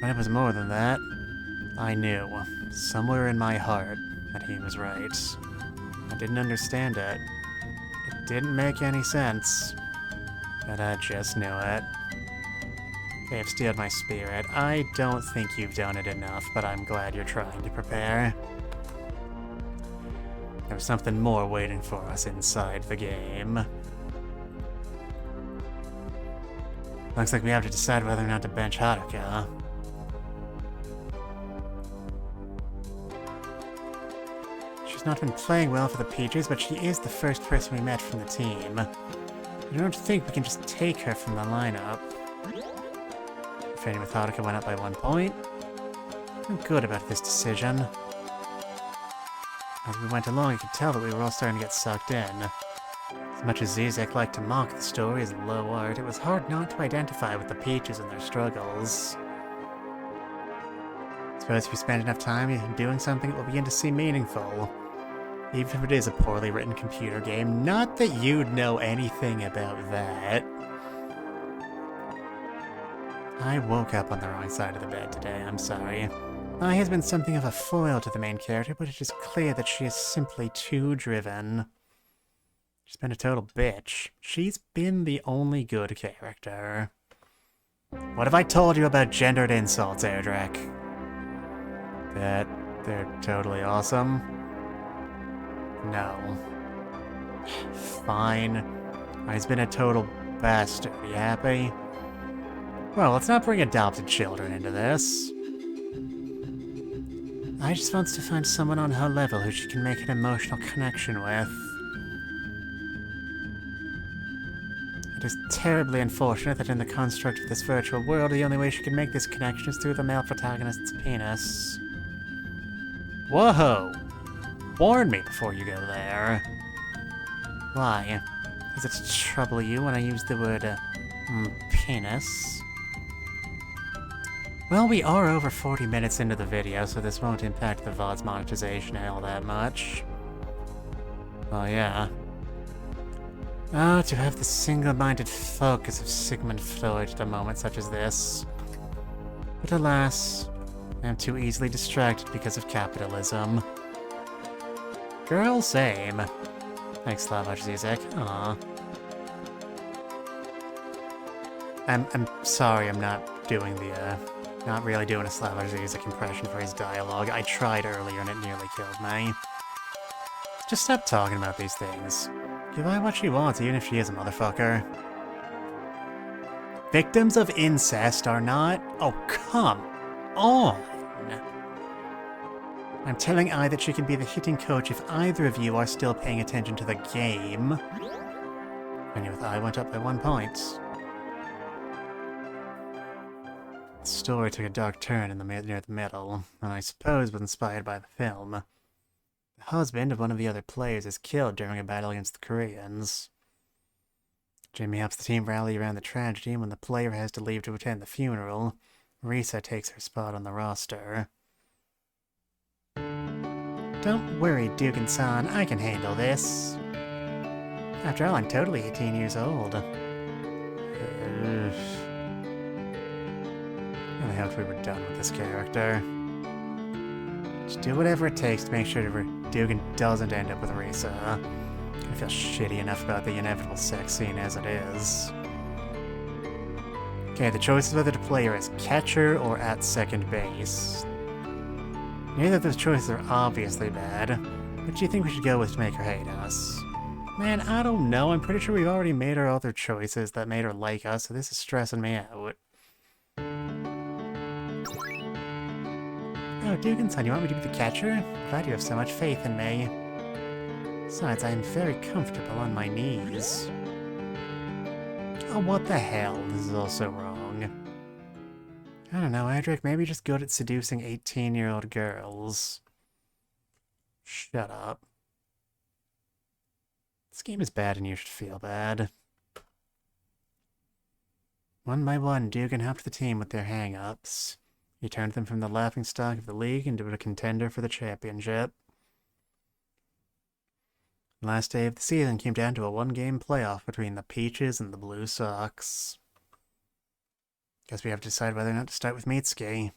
S1: But it was more than that. I knew, somewhere in my heart, that he was right. I didn't understand it. It didn't make any sense. But I just knew it. They've steeled my spirit. I don't think you've done it enough, but I'm glad you're trying to prepare. There's something more waiting for us inside the game. Looks like we have to decide whether or not to bench Haruka. She's not been playing well for the Peaches, but she is the first person we met from the team. I don't think we can just take her from the lineup. Training with Haruka went up by 1 point. I'm good about this decision. As we went along, I could tell that we were all starting to get sucked in. As much as Zizek liked to mock the story as low art, it was hard not to identify with the Peaches and their struggles. I suppose if you spend enough time doing something, it will begin to seem meaningful. Even if it is a poorly written computer game. Not that you'd know anything about that. I woke up on the wrong side of the bed today, I'm sorry. Ai has been something of a foil to the main character, but it is clear that she is simply too driven. She's been a total bitch. She's been the only good character. What have I told you about gendered insults, Erdrick? That they're totally awesome? No. Fine. He's been a total bastard. You happy? Well, let's not bring adopted children into this. I just wants to find someone on her level who she can make an emotional connection with. It is terribly unfortunate that in the construct of this virtual world, the only way she can make this connection is through the male protagonist's penis. Whoa! Warn me before you go there. Why? Does it trouble you when I use the word, penis? Well, we are over 40 minutes into the video, so this won't impact the VOD's monetization all that much. Oh, yeah. Oh, to have the single-minded focus of Sigmund Freud at a moment such as this. But alas, I am too easily distracted because of capitalism. Girl, same. Thanks, Slavoj Zizek. Aww. I'm sorry I'm not doing the, not really doing a Slavoj Zizek impression for his dialogue. I tried earlier and it nearly killed me. Just stop talking about these things. Give her what she wants, even if she is a motherfucker. Victims of incest are not... Oh, come on! I'm telling Ai that she can be the hitting coach if either of you are still paying attention to the game. And with Ai went up by 1 point. The story took a dark turn in near the middle, and I suppose was inspired by the film. The husband of one of the other players is killed during a battle against the Koreans. Jimmy helps the team rally around the tragedy, and when the player has to leave to attend the funeral, Risa takes her spot on the roster. Don't worry, Dugan-san, I can handle this. After all, I'm totally 18 years old. I hoped we were done with this character. Just do whatever it takes to make sure Dugan doesn't end up with Risa. I feel shitty enough about the inevitable sex scene as it is. Okay, the choice is whether to play her as catcher or at second base. Neither of those choices are obviously bad. What do you think we should go with to make her hate us? Man, I don't know. I'm pretty sure we've already made her other choices that made her like us, so this is stressing me out. Oh, Dugan-san, you want me to be the catcher? Glad you have so much faith in me. Besides, I am very comfortable on my knees. Oh, what the hell? This is also wrong. I don't know, Adric, maybe just good at seducing 18-year-old girls. Shut up. This game is bad and you should feel bad. One by one, Dugan helped the team with their hang-ups. He turned them from the laughingstock of the league into a contender for the championship. The last day of the season came down to a one-game playoff between the Peaches and the Blue Sox. Guess we have to decide whether or not to start with Mitsuki.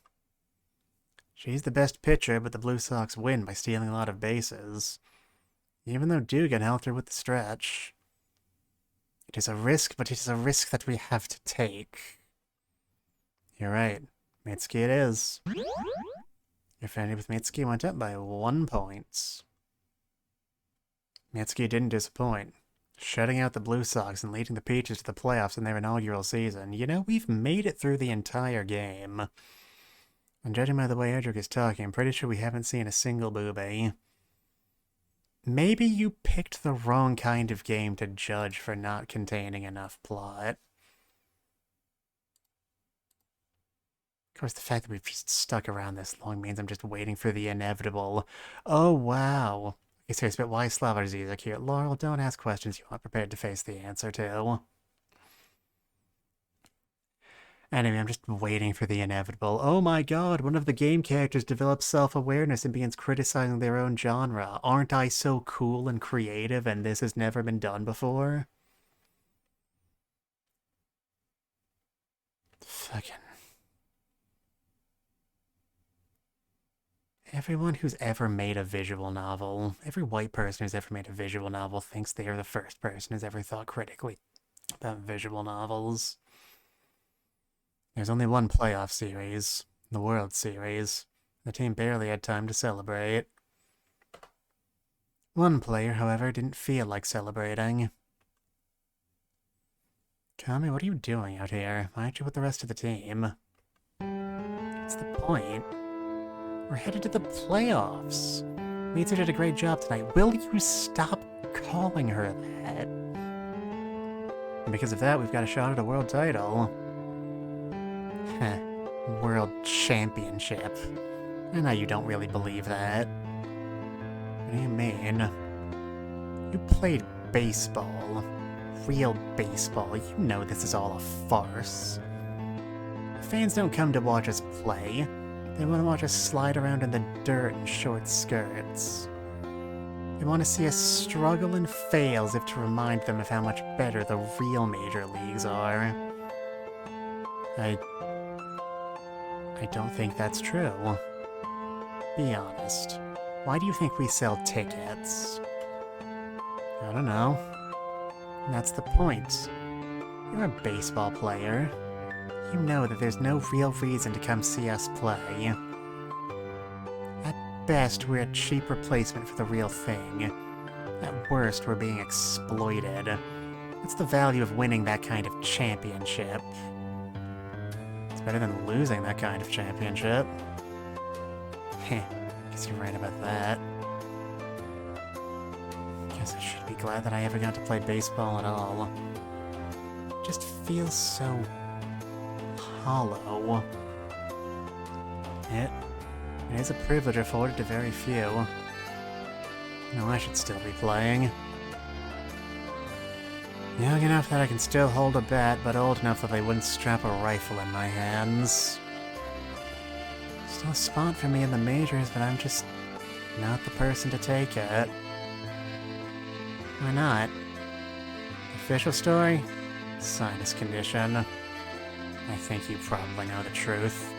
S1: She's the best pitcher, but the Blue Sox win by stealing a lot of bases. Even though Dugan helped her with the stretch. It is a risk, but it is a risk that we have to take. You're right. Mitsuki it is. Your friendship with Mitsuki went up by 1 point. Mitsuki didn't disappoint. Shutting out the Blue Sox and leading the Peaches to the playoffs in their inaugural season. You know, we've made it through the entire game. And judging by the way Edric is talking, I'm pretty sure we haven't seen a single boobie. Maybe you picked the wrong kind of game to judge for not containing enough plot. Of course, the fact that we've just stuck around this long means I'm just waiting for the inevitable. Oh, wow. Okay, serious, but why Slavoj Zizek here? Laurel, don't ask questions you aren't prepared to face the answer to. Anyway, I'm just waiting for the inevitable. Oh my god, one of the game characters develops self-awareness and begins criticizing their own genre. Aren't I so cool and creative and this has never been done before? Fucking... Everyone who's ever made a visual novel, every white person who's ever made a visual novel thinks they are the first person who's ever thought critically about visual novels. There's only one playoff series, the World Series. The team barely had time to celebrate. One player, however, didn't feel like celebrating. Kami, what are you doing out here? Why aren't you with the rest of the team? What's the point? We're headed to the playoffs. Mitsu did a great job tonight. Will you stop calling her that? And because of that, we've got a shot at a world title. Heh. World Championship. I know you don't really believe that. What do you mean? You played baseball. Real baseball. You know this is all a farce. Fans don't come to watch us play. They want to watch us slide around in the dirt in short skirts. They want to see us struggle and fail as if to remind them of how much better the real major leagues are. I don't think that's true. Be honest. Why do you think we sell tickets? I don't know. That's the point. You're a baseball player. You know that there's no real reason to come see us play. At best, we're a cheap replacement for the real thing. At worst, we're being exploited. What's the value of winning that kind of championship? It's better than losing that kind of championship. Heh, guess you're right about that. Guess I should be glad that I ever got to play baseball at all. It just feels so hollow. It is a privilege afforded to very few. You know, I should still be playing. Young enough that I can still hold a bat, but old enough that they wouldn't strap a rifle in my hands. Still a spot for me in the majors, but I'm just not the person to take it. Why not? Official story? Sinus condition. I think you probably know the truth.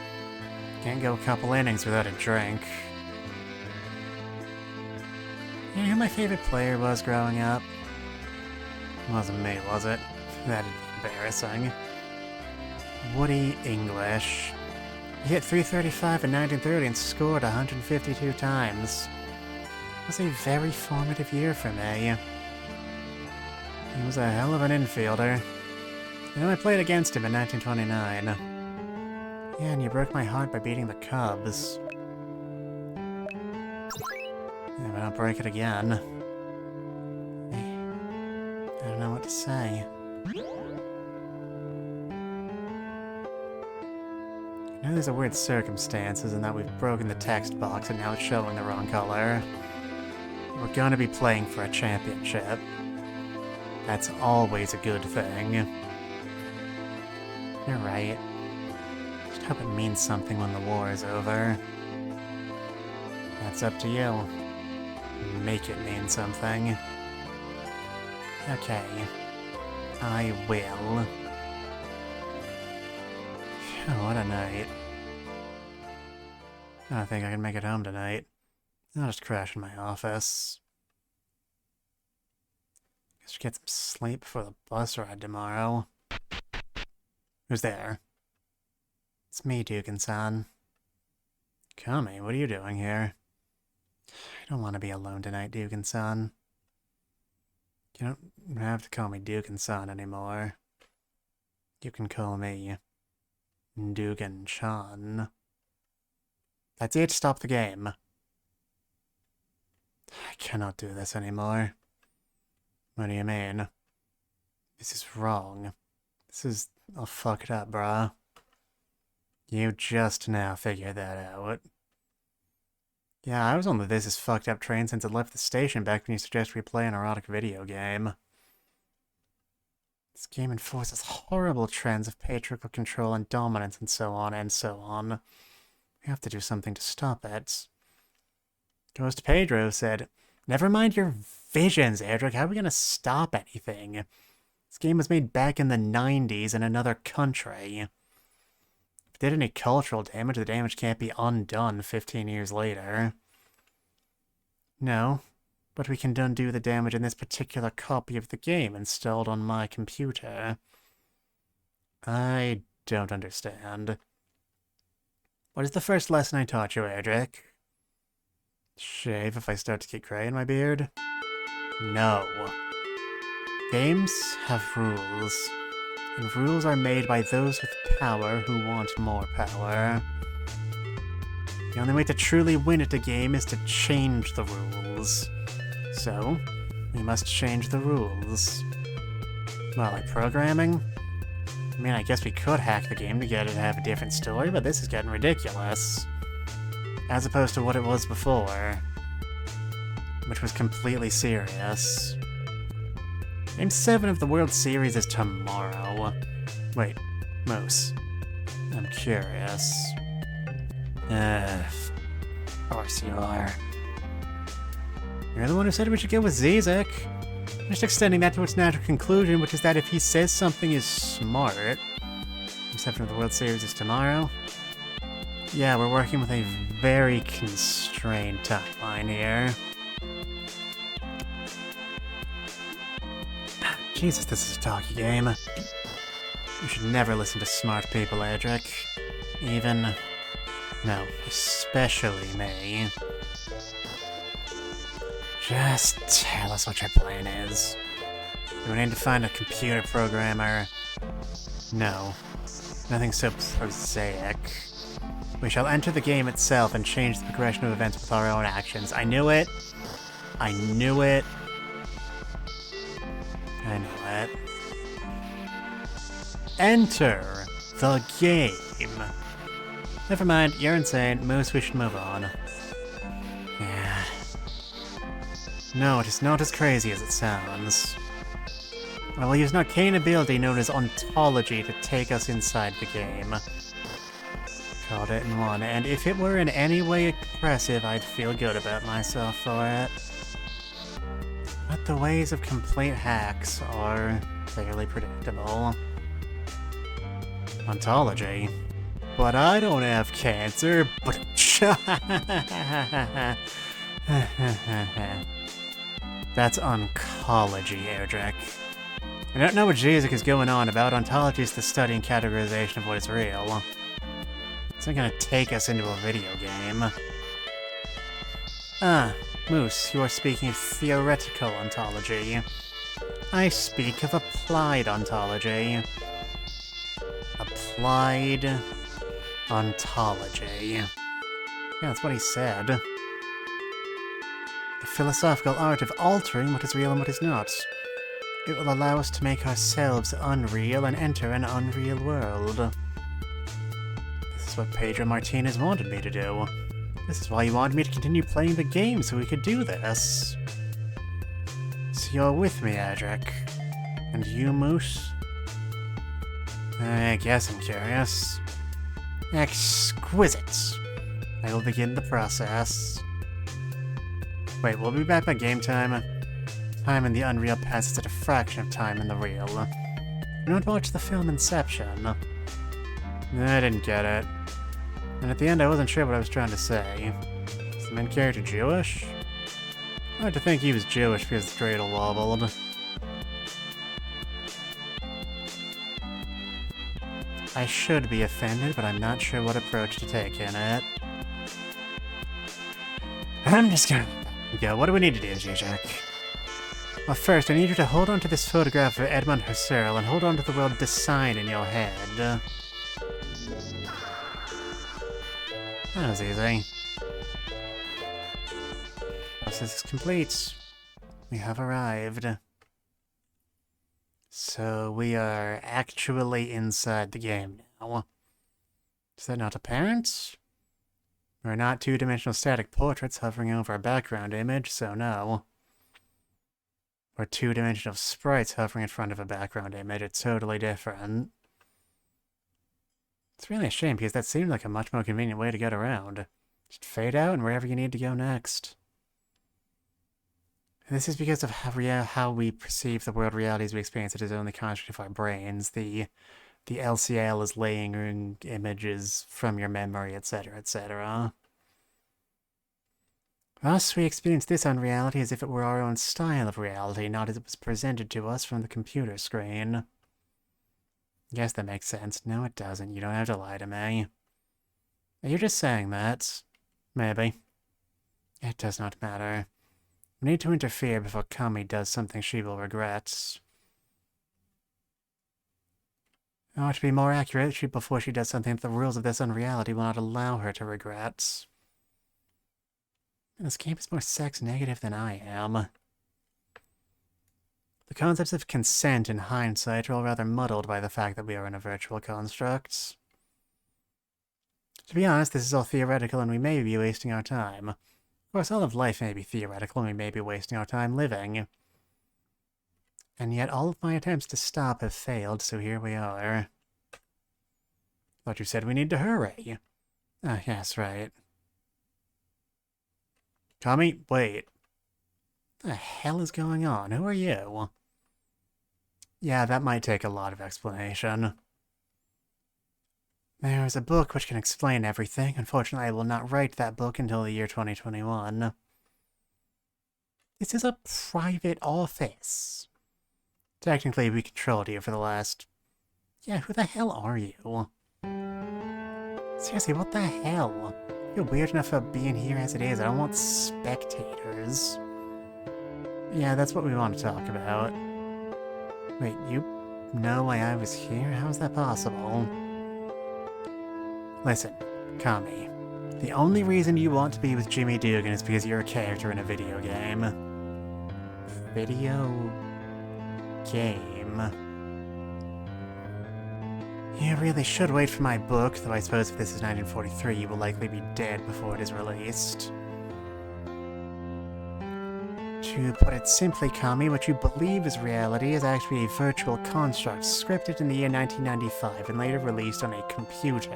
S1: Can't go a couple innings without a drink. You know who my favorite player was growing up? It wasn't me, was it? That'd be embarrassing. Woody English. He hit .335 in 1930 and scored 152 times. It was a very formative year for me. He was a hell of an infielder. You know, I played against him in 1929. Yeah, and you broke my heart by beating the Cubs. Yeah, but I'll break it again. I don't know what to say. I know there's a weird circumstances in that we've broken the text box and now it's showing the wrong color. We're gonna be playing for a championship. That's always a good thing. You're right. Just hope it means something when the war is over. That's up to you. Make it mean something. Okay. I will. What a night. I don't think I can make it home tonight. I'll just crash in my office. Guess get some sleep before the bus ride tomorrow. Who's there? It's me, Dukin-san. Kami, what are you doing here? I don't want to be alone tonight, Dukin-san. You don't have to call me Dukin-san anymore. You can call me Dukin-chan. That's it, stop the game. I cannot do this anymore. What do you mean? This is wrong. This is all fucked up, brah. You just now figured that out. Yeah, I was on the This Is Fucked Up train since it left the station back when you suggested we play an erotic video game. This game enforces horrible trends of patriarchal control and dominance and so on and so on. We have to do something to stop it. Ghost Pedro said, "Never mind your visions, Edric. How are we going to stop anything? This game was made back in the 90s in another country. If it did any cultural damage, the damage can't be undone 15 years later. No, but we can undo the damage in this particular copy of the game installed on my computer. I don't understand. What is the first lesson I taught you, Erdrick? Shave if I start to get grey in my beard? No. Games have rules, and rules are made by those with power who want more power. The only way to truly win at a game is to change the rules. So, we must change the rules. Well, like programming? I mean, I guess we could hack the game to get it to have a different story, but this is getting ridiculous. As opposed to what it was before, which was completely serious. Game 7 of the World Series is tomorrow. Wait, Moose. I'm curious. Of course you are. You're the one who said we should go with Zizek. I'm just extending that to its natural conclusion, which is that if he says something is smart... Game 7 of the World Series is tomorrow? Yeah, we're working with a very constrained timeline here. Jesus, this is a talky game. You should never listen to smart people, Edric. Even... no, especially me. Just tell us what your plan is. Do we need to find a computer programmer? No. Nothing so prosaic. We shall enter the game itself and change the progression of events with our own actions. I knew it! I knew it! I knew it. Enter the game! Never mind, you're insane. Moose, we should move on. Yeah. No, it is not as crazy as it sounds. I will use an arcane ability known as Ontology to take us inside the game. Called it in one, and if it were in any way impressive, I'd feel good about myself for it. But the ways of complete hacks are fairly predictable. Ontology? But I don't have cancer, but... That's oncology, Erdrick. I don't know what Jacek is going on about. Ontology is the study and categorization of what is real. It's not gonna take us into a video game. Ah, Moose, you are speaking of theoretical ontology. I speak of applied ontology. Applied ontology. Yeah, that's what he said. The philosophical art of altering what is real and what is not. It will allow us to make ourselves unreal and enter an unreal world. This is what Pedro Martinez wanted me to do. This is why he wanted me to continue playing the game so we could do this. So you're with me, Adric. And you, Moose? I guess I'm curious. Exquisite. I will begin the process. Wait, we'll be back by game time. Time in the unreal passes at a fraction of time in the real. You don't watch the film Inception. I didn't get it. And at the end I wasn't sure what I was trying to say. Is the main character Jewish? Hard to think he was Jewish because the dreidel wobbled. I should be offended, but I'm not sure what approach to take in it. I'm just gonna go. What do we need to do, Zizek? Well, first, I need you to hold on to this photograph of Edmund Husserl and hold on to the word design in your head. That was easy. Process is complete. We have arrived. So we are actually inside the game now. Is that not apparent? We're not two-dimensional static portraits hovering over a background image, so no. Or two-dimensional sprites hovering in front of a background image. It's totally different. It's really a shame because that seemed like a much more convenient way to get around. Just fade out and wherever you need to go next. And this is because of how we perceive the world realities we experience. It is only construct of our brains. The the LCL is layering images from your memory, etc., etc. Thus, we experience this unreality as if it were our own style of reality, not as it was presented to us from the computer screen. Yes, that makes sense. No, it doesn't. You don't have to lie to me. You're just saying that. Maybe. It does not matter. We need to interfere before Kami does something she will regret. Or to be more accurate, before she does something that the rules of this unreality will not allow her to regret. This game is more sex-negative than I am. The concepts of consent in hindsight are all rather muddled by the fact that we are in a virtual construct. To be honest, this is all theoretical and we may be wasting our time. Of course, all of life may be theoretical and we may be wasting our time living. And yet all of my attempts to stop have failed, so here we are. Thought you said we need to hurry. Ah, yes, right. Tommy, wait. What the hell is going on? Who are you? Yeah, that might take a lot of explanation. There is a book which can explain everything. Unfortunately, I will not write that book until the year 2021. This is a private office. Technically, we controlled you for the last... Yeah, who the hell are you? Seriously, what the hell? I feel weird enough about being here as it is. I don't want spectators. Yeah, that's what we want to talk about. Wait, you know why I was here? How is that possible? Listen, Kami. The only reason you want to be with Jimmy Dugan is because you're a character in a video game. Video... game. You really should wait for my book, though I suppose if this is 1943, you will likely be dead before it is released. To put it simply, Kami, what you believe is reality is actually a virtual construct scripted in the year 1995 and later released on a computer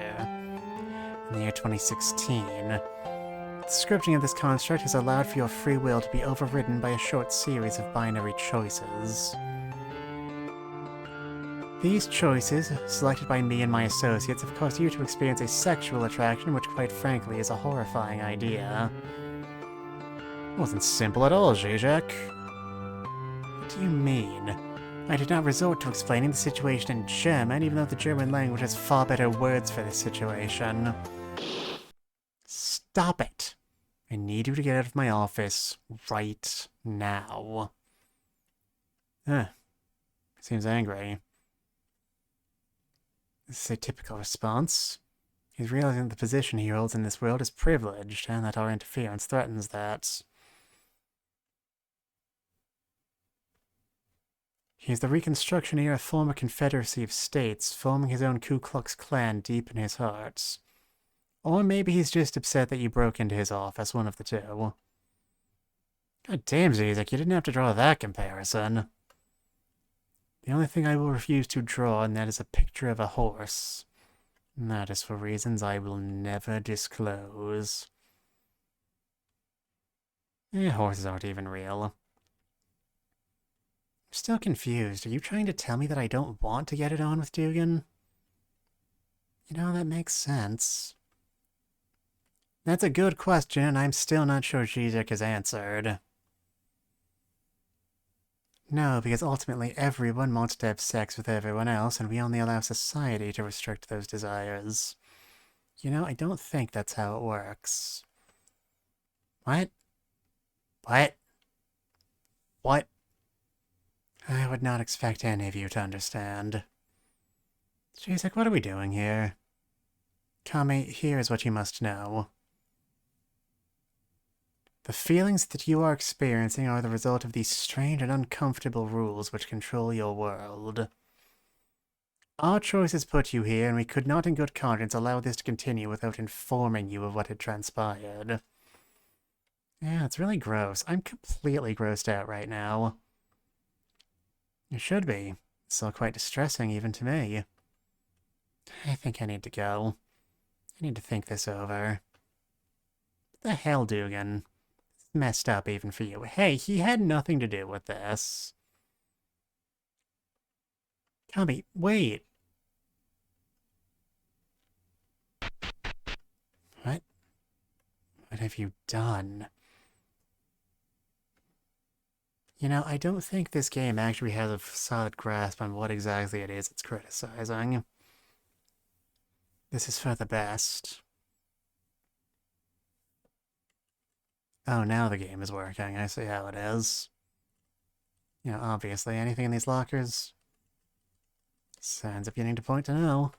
S1: in the year 2016. The scripting of this construct has allowed for your free will to be overridden by a short series of binary choices. These choices, selected by me and my associates, have caused you to experience a sexual attraction, which quite frankly is a horrifying idea. It wasn't simple at all, Zizek. What do you mean? I did not resort to explaining the situation in German, even though the German language has far better words for this situation. Stop it! I need you to get out of my office right now. Seems angry. This is a typical response. He's realizing that the position he holds in this world is privileged, and that our interference threatens that. He is the Reconstruction-era former Confederacy of States, forming his own Ku Klux Klan deep in his heart. Or maybe he's just upset that you broke into his office, one of the two. God damn, Zizek, you didn't have to draw that comparison. The only thing I will refuse to draw, and that is a picture of a horse. And that is for reasons I will never disclose. Horses aren't even real. I'm still confused. Are you trying to tell me that I don't want to get it on with Dugan? You know, that makes sense. That's a good question, and I'm still not sure Zizek has answered. No, because ultimately everyone wants to have sex with everyone else, and we only allow society to restrict those desires. You know, I don't think that's how it works. What? What? What? I would not expect any of you to understand. Zizek, what are we doing here? Kami, here is what you must know. The feelings that you are experiencing are the result of these strange and uncomfortable rules which control your world. Our choices put you here, and we could not in good conscience allow this to continue without informing you of what had transpired. Yeah, it's really gross. I'm completely grossed out right now. It should be. It's still quite distressing even to me. I think I need to go. I need to think this over. What the hell, Dugan? Messed up even for you. Hey, he had nothing to do with this. Kami, wait. What have you done? You know, I don't think this game actually has a solid grasp on what exactly it is it's criticizing. This is for the best. Oh, now the game is working. I see how it is. You know, obviously, anything in these lockers? Signs of beginning to point to no.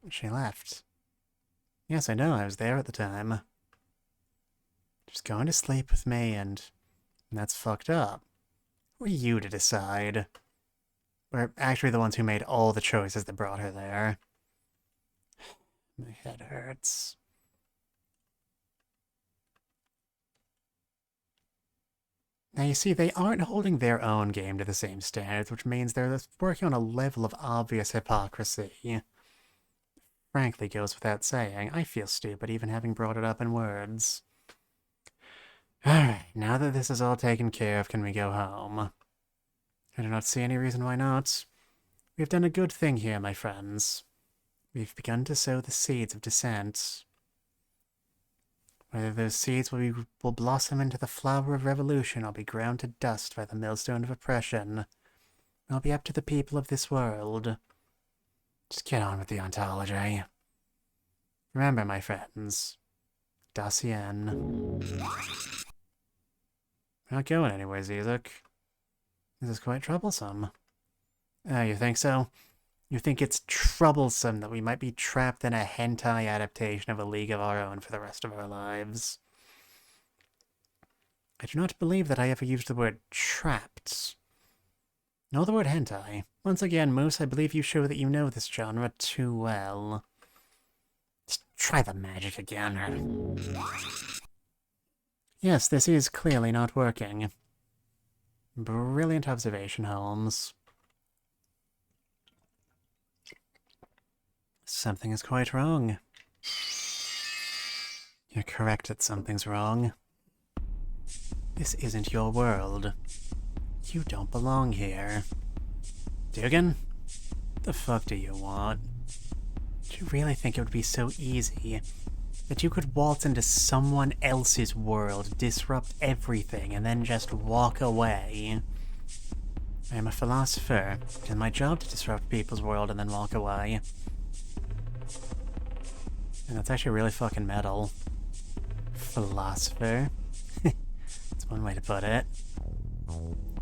S1: She left. Yes, I know, I was there at the time. She's going to sleep with me, and that's fucked up. Who are you to decide? We're actually the ones who made all the choices that brought her there. My head hurts. Now you see, they aren't holding their own game to the same standards, which means they're working on a level of obvious hypocrisy. Frankly, goes without saying, I feel stupid even having brought it up in words. Alright, now that this is all taken care of, can we go home? I do not see any reason why not. We've done a good thing here, my friends. We've begun to sow the seeds of dissent. Whether those seeds will blossom into the flower of revolution or be ground to dust by the millstone of oppression, will be up to the people of this world. Just get on with the ontology. Remember, my friends, Dasein. We're not going anywhere, Zizek. This is quite troublesome. You think so? You think it's troublesome that we might be trapped in a hentai adaptation of A League of Our Own for the rest of our lives? I do not believe that I ever used the word trapped. Nor the word hentai. Once again, Moose, I believe you show that you know this genre too well. Just try the magic again. Yes, this is clearly not working. Brilliant observation, Holmes. Something is quite wrong. You're correct that something's wrong. This isn't your world. You don't belong here. Dugan? What the fuck do you want? Do you really think it would be so easy that you could waltz into someone else's world, disrupt everything, and then just walk away? I am a philosopher. It's my job to disrupt people's world and then walk away. And that's actually really fucking metal. Philosopher. That's one way to put it.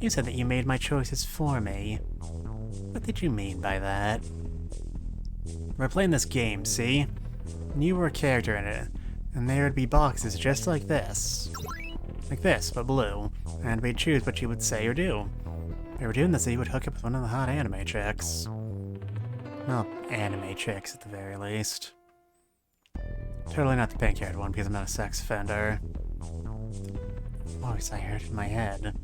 S1: You said that you made my choices for me. What did you mean by that? We're playing this game, see? And you were a character in it, and there would be boxes just like this. Like this, but blue. And we'd choose what you would say or do. If we were doing this, you would hook up with one of the hot anime chicks. Well, anime chicks at the very least. Totally not the pink-haired one, because I'm not a sex offender. The voice I heard in my head.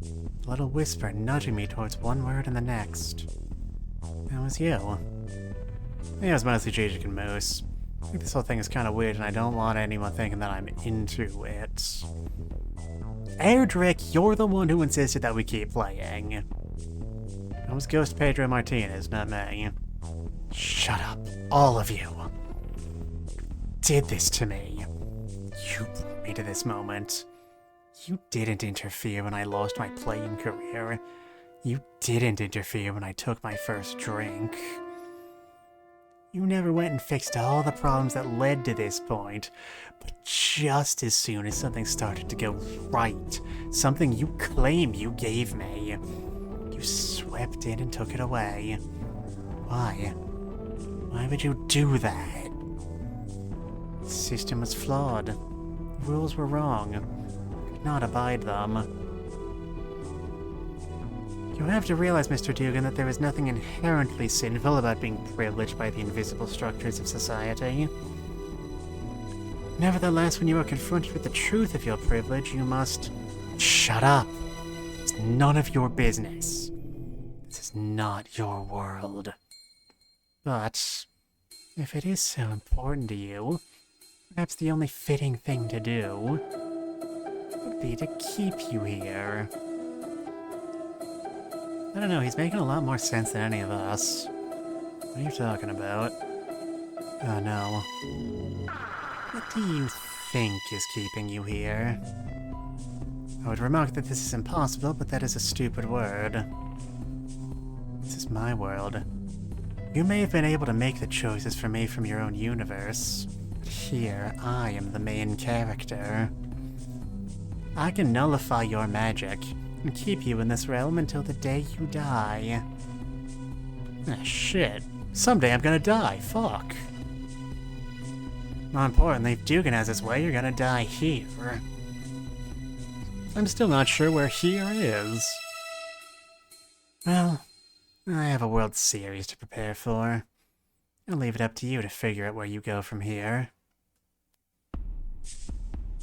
S1: A little whisper nudging me towards one word and the next. That was you. It was mostly Jijik and Moose. I think this whole thing is kind of weird, and I don't want anyone thinking that I'm into it. Erdrick, you're the one who insisted that we keep playing. That was Ghost Pedro Martinez, not me. Shut up, all of you. Did this to me. You brought me to this moment. You didn't interfere when I lost my playing career. You didn't interfere when I took my first drink. You never went and fixed all the problems that led to this point, but just as soon as something started to go right, something you claim you gave me, you swept in and took it away. Why? Why would you do that? The system was flawed. The rules were wrong. I could not abide them. You have to realize, Mr. Dugan, that there is nothing inherently sinful about being privileged by the invisible structures of society. Nevertheless, when you are confronted with the truth of your privilege, you must shut up. It's none of your business. This is not your world. But if it is so important to you, perhaps the only fitting thing to do would be to keep you here. I don't know, he's making a lot more sense than any of us. What are you talking about? Oh no. What do you think is keeping you here? I would remark that this is impossible, but that is a stupid word. This is my world. You may have been able to make the choices for me from your own universe, but here I am the main character. I can nullify your magic and keep you in this realm until the day you die. Ah, shit. Someday I'm gonna die, fuck. More importantly, if Dugan has his way, you're gonna die here. I'm still not sure where here is. Well, I have a World Series to prepare for. I'll leave it up to you to figure out where you go from here.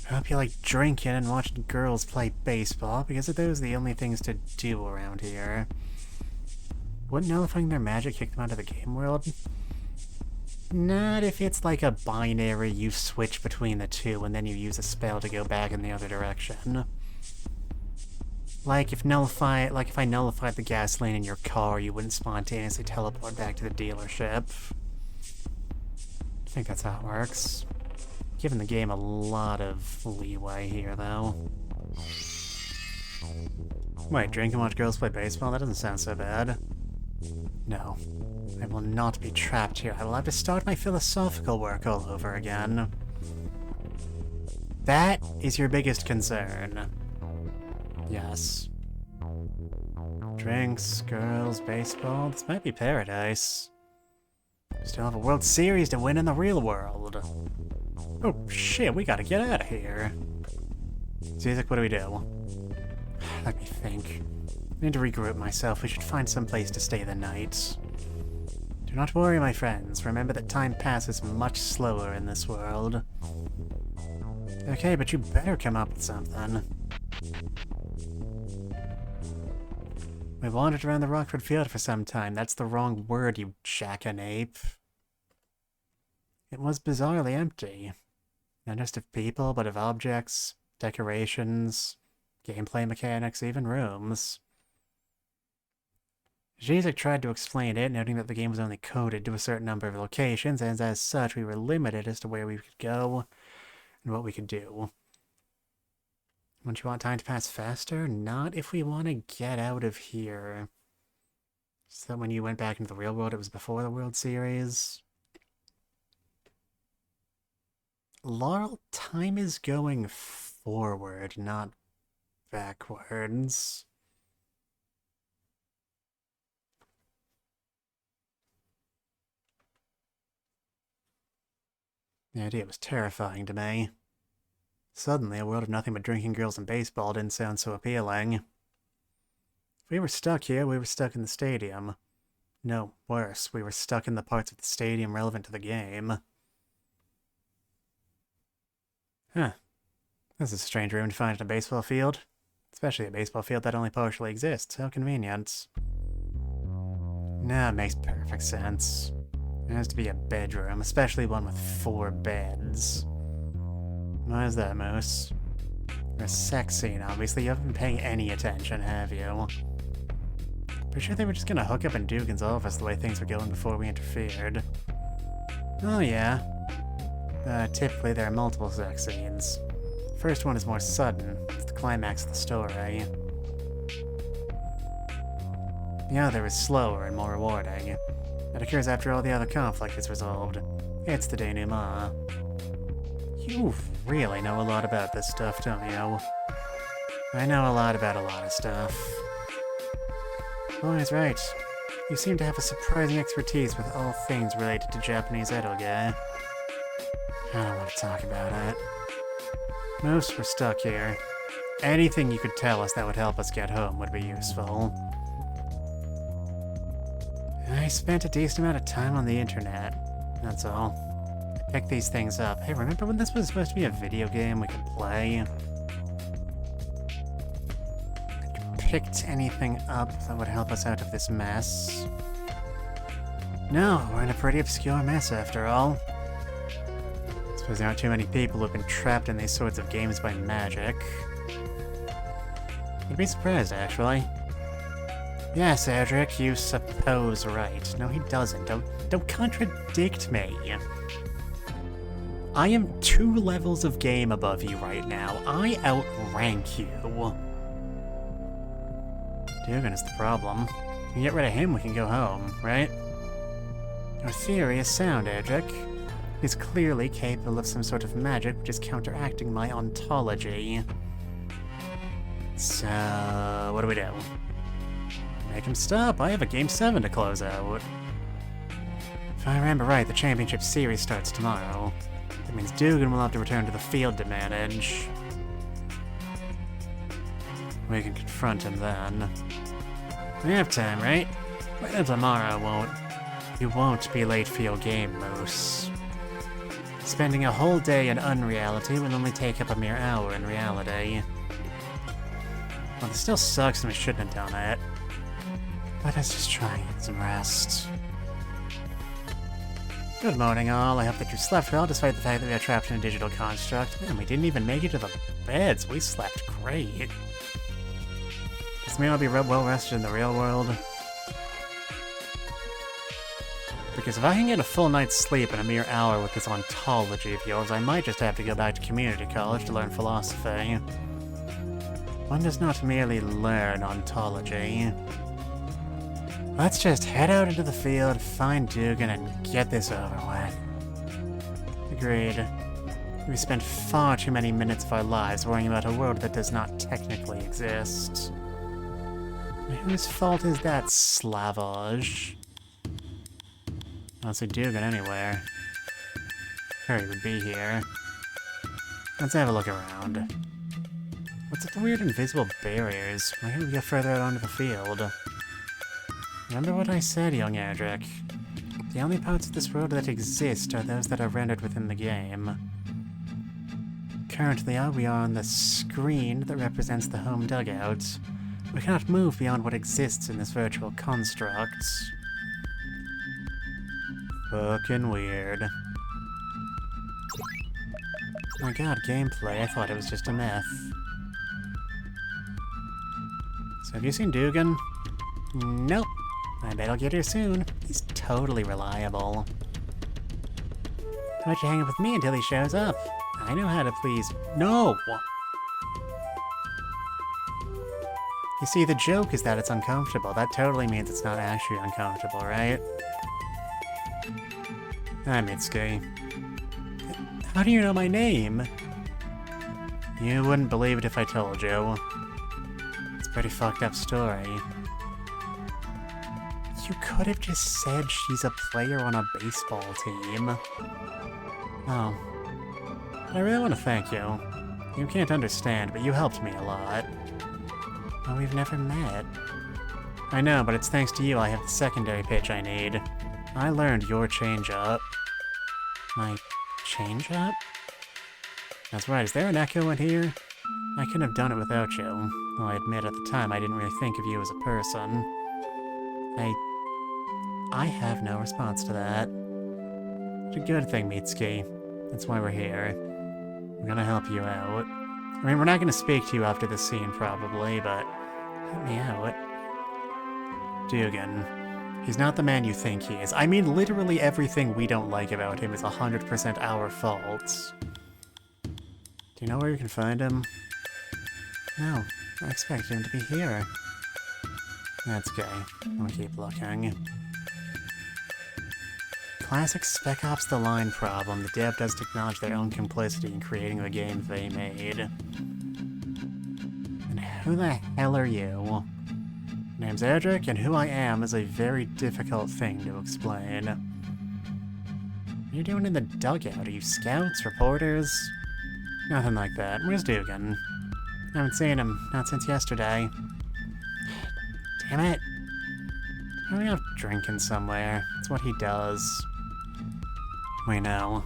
S1: I hope you like drinking and watching girls play baseball, because those are the only things to do around here. Wouldn't nullifying their magic kick them out of the game world? Not if it's like a binary, you switch between the two and then you use a spell to go back in the other direction. Like if I nullified the gasoline in your car, you wouldn't spontaneously teleport back to the dealership. I think that's how it works. Giving the game a lot of leeway here, though. Wait, drink and watch girls play baseball? That doesn't sound so bad. No. I will not be trapped here. I will have to start my philosophical work all over again. That is your biggest concern. Yes. Drinks, girls, baseball. This might be paradise. Still have a World Series to win in the real world. Oh shit, we gotta get out of here. Zizek, what do we do? Let me think. I need to regroup myself. We should find some place to stay the night. Do not worry, my friends. Remember that time passes much slower in this world. Okay, but you better come up with something. We wandered around the Rockford Field for some time. That's the wrong word, you jackanape. It was bizarrely empty. Not just of people, but of objects, decorations, gameplay mechanics, even rooms. Zizek tried to explain it, noting that the game was only coded to a certain number of locations, and as such we were limited as to where we could go and what we could do. Don't you want time to pass faster? Not if we want to get out of here. So that when you went back into the real world, it was before the World Series. Laurel, time is going forward, not backwards. The idea was terrifying to me. Suddenly, a world of nothing but drinking girls and baseball didn't sound so appealing. If we were stuck here, we were stuck in the stadium. No, worse, we were stuck in the parts of the stadium relevant to the game. Huh. This is a strange room to find in a baseball field. Especially a baseball field that only partially exists. How convenient. Nah, it makes perfect sense. It has to be a bedroom, especially one with 4 beds. Why is that, Moose? A sex scene, obviously. You haven't been paying any attention, have you? Pretty sure they were just gonna hook up in Dugan's office the way things were going before we interfered. Oh yeah. Typically there are multiple sex scenes. The first one is more sudden. It's the climax of the story. The other is slower and more rewarding. It occurs after all the other conflict is resolved. It's the denouement. You really know a lot about this stuff, don't you? I know a lot about a lot of stuff. Boy's right. You seem to have a surprising expertise with all things related to Japanese eroge. I don't want to talk about it. Most were stuck here. Anything you could tell us that would help us get home would be useful. I spent a decent amount of time on the internet. That's all. Pick these things up. Hey, remember when this was supposed to be a video game we could play? Have you picked anything up that would help us out of this mess? No, we're in a pretty obscure mess after all. I suppose there aren't too many people who've been trapped in these sorts of games by magic. You'd be surprised, actually. Yes, Edric, you suppose right. No, he doesn't. Don't contradict me. I am 2 levels of game above you right now. I outrank you. Dugan is the problem. If we can get rid of him, we can go home, right? Your theory is sound, Edric. He's clearly capable of some sort of magic which is counteracting my ontology. So, what do we do? Make him stop. I have a Game 7 to close out. If I remember right, the championship series starts tomorrow. That means Dugan will have to return to the field to manage. We can confront him then. We have time, right? Wait until tomorrow, won't. You won't be late for your game, Moose. Spending a whole day in unreality will only take up a mere hour in reality. Well, this still sucks and we shouldn't have done it. Let us just try and get some rest. Good morning, all. I hope that you slept well, despite the fact that we are trapped in a digital construct. Man, we didn't even make it to the beds. We slept great. This may all be well rested in the real world. Because if I can get a full night's sleep in a mere hour with this ontology of yours, I might just have to go back to community college to learn philosophy. One does not merely learn ontology. Let's just head out into the field, find Dugan, and get this over with. Agreed. We spent far too many minutes of our lives worrying about a world that does not technically exist. And whose fault is that, Slavoj? I don't see Dugan anywhere. Sure, he would be here. Let's have a look around. What's with the weird invisible barriers? Why can't we go further out onto the field? Remember what I said, young Edric. The only parts of this world that exist are those that are rendered within the game. Currently, we are on the screen that represents the home dugout. We cannot move beyond what exists in this virtual construct. Fucking weird. My god, gameplay. I thought it was just a myth. So have you seen Dugan? Nope. I bet I'll get here soon. He's totally reliable. How about you hang up with me until he shows up? I know how to please... No! You see, the joke is that it's uncomfortable. That totally means it's not actually uncomfortable, right? Hi, Mitsuki. How do you know my name? You wouldn't believe it if I told you. It's a pretty fucked up story. You could have just said she's a player on a baseball team. Oh. I really want to thank you. You can't understand, but you helped me a lot. Well, we've never met. I know, but it's thanks to you I have the secondary pitch I need. I learned your change-up. My change-up? That's right, is there an echo in here? I couldn't have done it without you. Though I admit at the time I didn't really think of you as a person. I have no response to that. It's a good thing, Mitsuki. That's why we're here. We're gonna help you out. I mean, we're not gonna speak to you after this scene, probably, but help me out. Dugan. He's not the man you think he is. I mean, literally everything we don't like about him is 100% our fault. Do you know where you can find him? No. I expected him to be here. That's gay. I'll keep looking. Classic Spec Ops The Line problem. The dev does acknowledge their own complicity in creating the game they made. And who the hell are you? My name's Edric, and who I am is a very difficult thing to explain. What are you doing in the dugout? Are you scouts? Reporters? Nothing like that. Where's Dugan? I haven't seen him. Not since yesterday. Damn it. Probably off drinking somewhere. It's what he does. We know.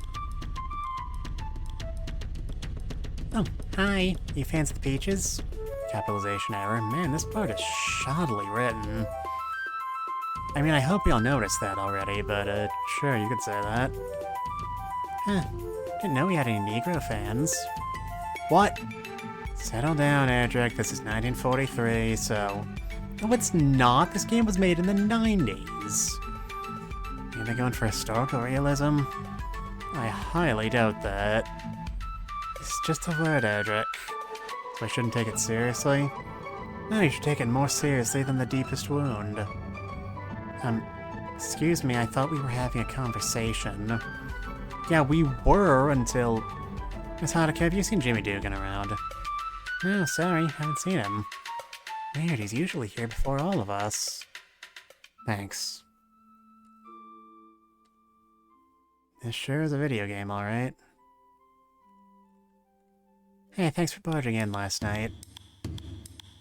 S1: Oh, hi. You fancy the peaches? Capitalization error. Man, this part is shoddily written. I mean, I hope y'all noticed that already, but, sure, you could say that. Huh. Didn't know we had any Negro fans. What? Settle down, Edric. This is 1943, so... No, it's not. This game was made in the 90s. Are they going for historical realism? I highly doubt that. It's just a word, Edric. So I shouldn't take it seriously? No, you should take it more seriously than the deepest wound. Excuse me, I thought we were having a conversation. Yeah, we were until... Miss Haruka, have you seen Jimmy Dugan around? No, sorry, haven't seen him. Weird, he's usually here before all of us. Thanks. This sure is a video game, alright. Hey, thanks for barging in last night.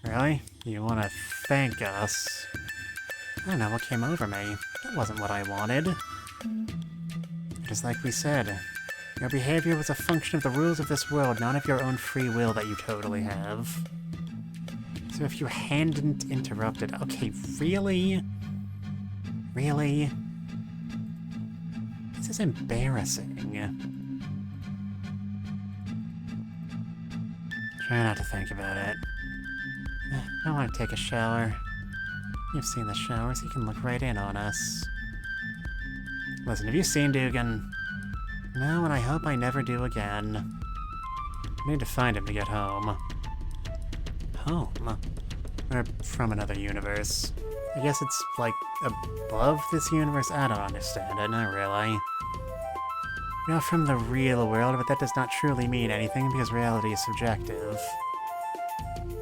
S1: Really? You want to thank us? I don't know what came over me. That wasn't what I wanted. Just like we said, your behavior was a function of the rules of this world, not of your own free will that you totally have. So if your hand didn't interrupt it... Okay, really? Really? This is embarrassing. Try not to think about it. I want to take a shower. You've seen the showers, he can look right in on us. Listen, have you seen Dugan? No, and I hope I never do again. I need to find him to get home. Home? Or from another universe. I guess it's, like, above this universe? I don't understand it, not really. You know, from the real world, but that does not truly mean anything because reality is subjective.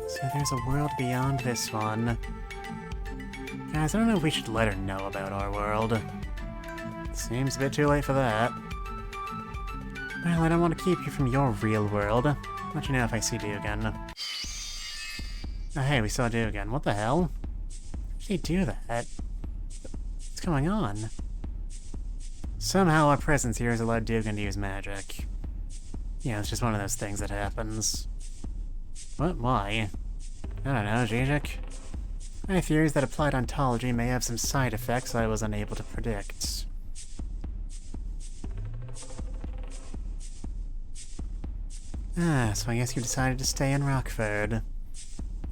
S1: So there's a world beyond this one. Guys, I don't know if we should let her know about our world. Seems a bit too late for that. Well, I don't want to keep you from your real world. I'll let you know if I see Dugan. Oh, hey, we saw Dugan. What the hell? How did he do that? What's going on? Somehow our presence here has allowed Dugan to use magic. Yeah, it's just one of those things that happens. What? Why? I don't know, Zizek. I have theories that applied ontology may have some side effects I was unable to predict. Ah, so I guess you decided to stay in Rockford.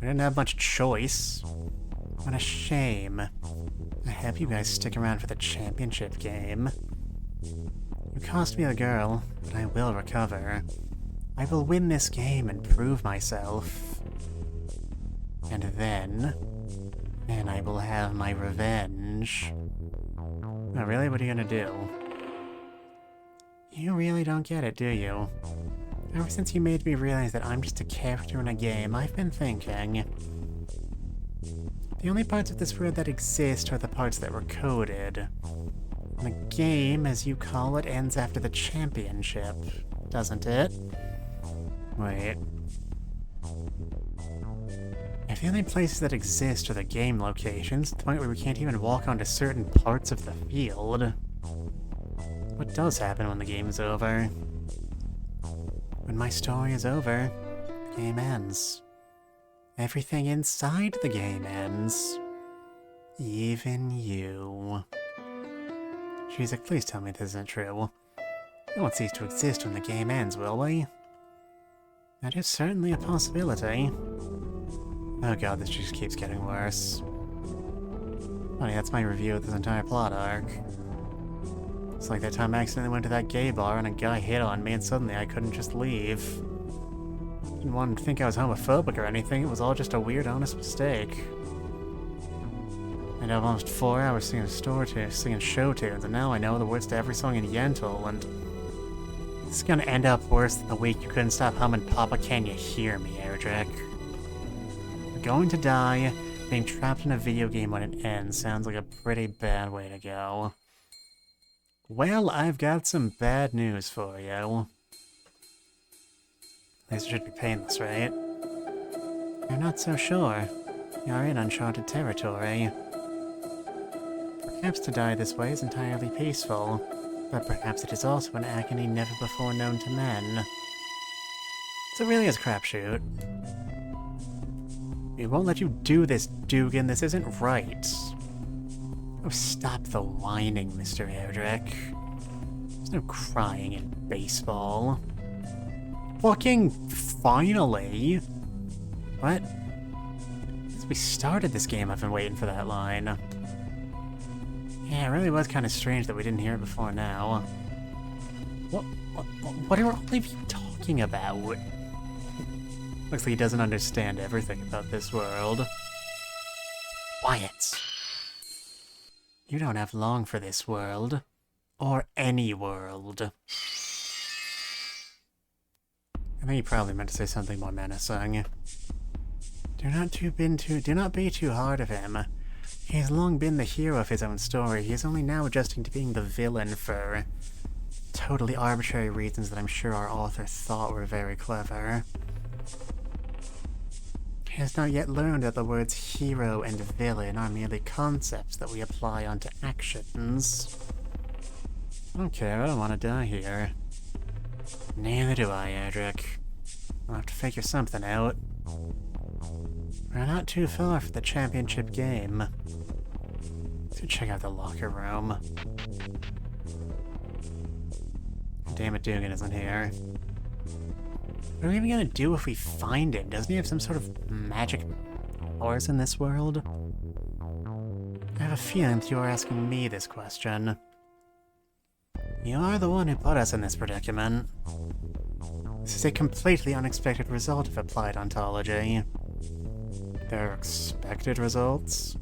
S1: We didn't have much choice. What a shame. I hope you guys stick around for the championship game. You cost me the girl, but I will recover. I will win this game and prove myself. And then I will have my revenge. Oh, really? What are you gonna do? You really don't get it, do you? Ever since you made me realize that I'm just a character in a game, I've been thinking. The only parts of this world that exist are the parts that were coded. The game, as you call it, ends after the championship, doesn't it? Wait. If the only places that exist are the game locations, to the point where we can't even walk onto certain parts of the field, what does happen when the game is over? When my story is over, the game ends. Everything inside the game ends. Even you. Shizak, please tell me this isn't true. We won't cease to exist when the game ends, will we? That is certainly a possibility. Oh god, this just keeps getting worse. Funny, that's my review of this entire plot arc. It's like that time I accidentally went to that gay bar and a guy hit on me and suddenly I couldn't just leave. Didn't want him to think I was homophobic or anything, it was all just a weird, honest mistake. I know almost 4 hours singing show tunes, and now I know the words to every song in Yentl, and this is gonna end up worse than the week you couldn't stop humming Papa Can You Hear Me, Erdrick. You're going to die. Being trapped in a video game when it ends sounds like a pretty bad way to go. Well, I've got some bad news for you. This should be painless, right? You're not so sure. You're in uncharted territory. Perhaps to die this way is entirely peaceful, but perhaps it is also an agony never before known to men. So it really is a crapshoot. We won't let you do this, Dugan. This isn't right. Oh, stop the whining, Mr. Erdrick. There's no crying in baseball. Fucking finally! What? This We started this game, I've been waiting for that line. Yeah, it really was kind of strange that we didn't hear it before now. What are all of you talking about? Looks like he doesn't understand everything about this world. Quiet. You don't have long for this world. Or any world. I think he probably meant to say something more menacing. Do not be too hard of him. He has long been the hero of his own story. He is only now adjusting to being the villain for totally arbitrary reasons that I'm sure our author thought were very clever. He has not yet learned that the words hero and villain are merely concepts that we apply onto actions. Okay, I don't want to die here. Neither do I, Edric. We'll have to figure something out. We're not too far from the championship game. Let's check out the locker room. Damn it, Dugan isn't here. What are we even gonna do if we find him? Doesn't he have some sort of magic powers in this world? I have a feeling that you are asking me this question. You are the one who put us in this predicament. This is a completely unexpected result of applied ontology. There are expected results?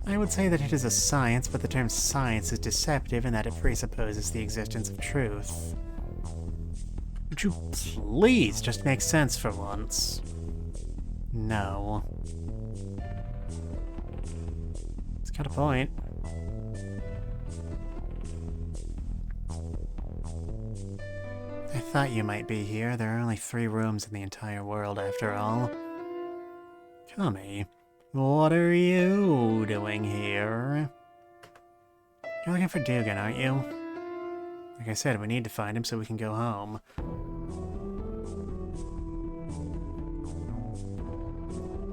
S1: I would say that it is a science, but the term science is deceptive in that it presupposes the existence of truth. Would you please just make sense for once? No. It's got a point. I thought you might be here. There are only 3 rooms in the entire world after all. Tommy, what are you doing here? You're looking for Dugan, aren't you? Like I said, we need to find him so we can go home.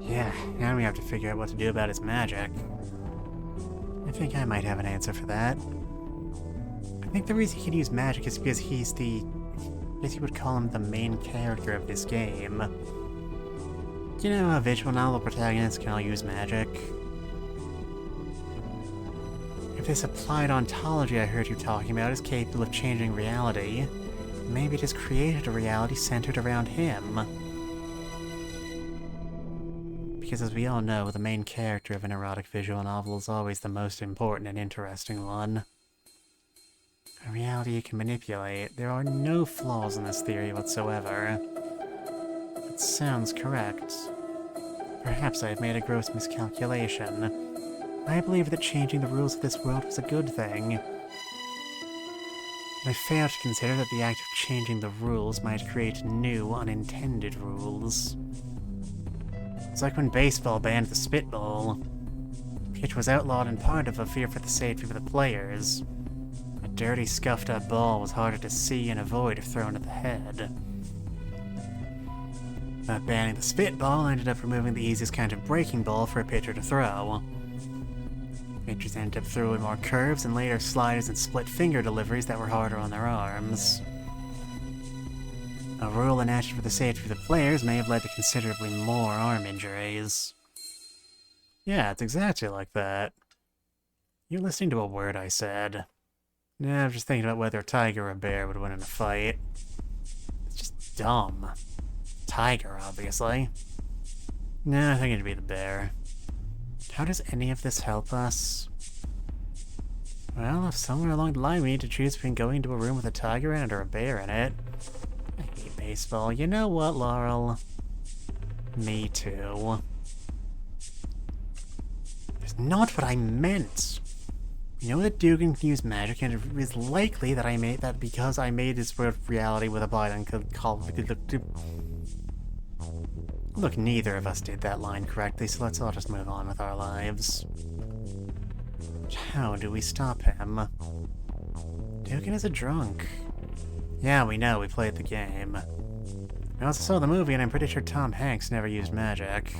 S1: Yeah, now we have to figure out what to do about his magic. I think I might have an answer for that. I think the reason he can use magic is because he's the... I guess you would call him the main character of this game. You know how visual novel protagonists can all use magic? If this applied ontology I heard you talking about is capable of changing reality, maybe it has created a reality centered around him. Because as we all know, the main character of an erotic visual novel is always the most important and interesting one. A reality you can manipulate. There are no flaws in this theory whatsoever. It sounds correct. Perhaps I have made a gross miscalculation. I believe that changing the rules of this world was a good thing. I failed to consider that the act of changing the rules might create new, unintended rules. It's like when baseball banned the spitball. Pitch was outlawed in part of a fear for the safety of the players. A dirty, scuffed-up ball was harder to see and avoid if thrown at the head. But banning the spitball ended up removing the easiest kind of breaking ball for a pitcher to throw. Pitchers ended up throwing more curves and later sliders and split-finger deliveries that were harder on their arms. A rule enacted for the safety of the players may have led to considerably more arm injuries. Yeah, it's exactly like that. You're listening to a word I said. Nah, I'm just thinking about whether a tiger or a bear would win in a fight. It's just dumb. Tiger, obviously. Nah, I think it'd be the bear. How does any of this help us? Well, if somewhere along the line we need to choose between going into a room with a tiger in it or a bear in it. I hate baseball. You know what, Laurel? Me too. That's not what I meant. You know that Dugan can use magic, and it is likely that I made that because I made this world reality with a blind and call. Look, neither of us did that line correctly, so let's all just move on with our lives. How do we stop him? Dugan is a drunk. Yeah, we know, we played the game. I also saw the movie, and I'm pretty sure Tom Hanks never used magic.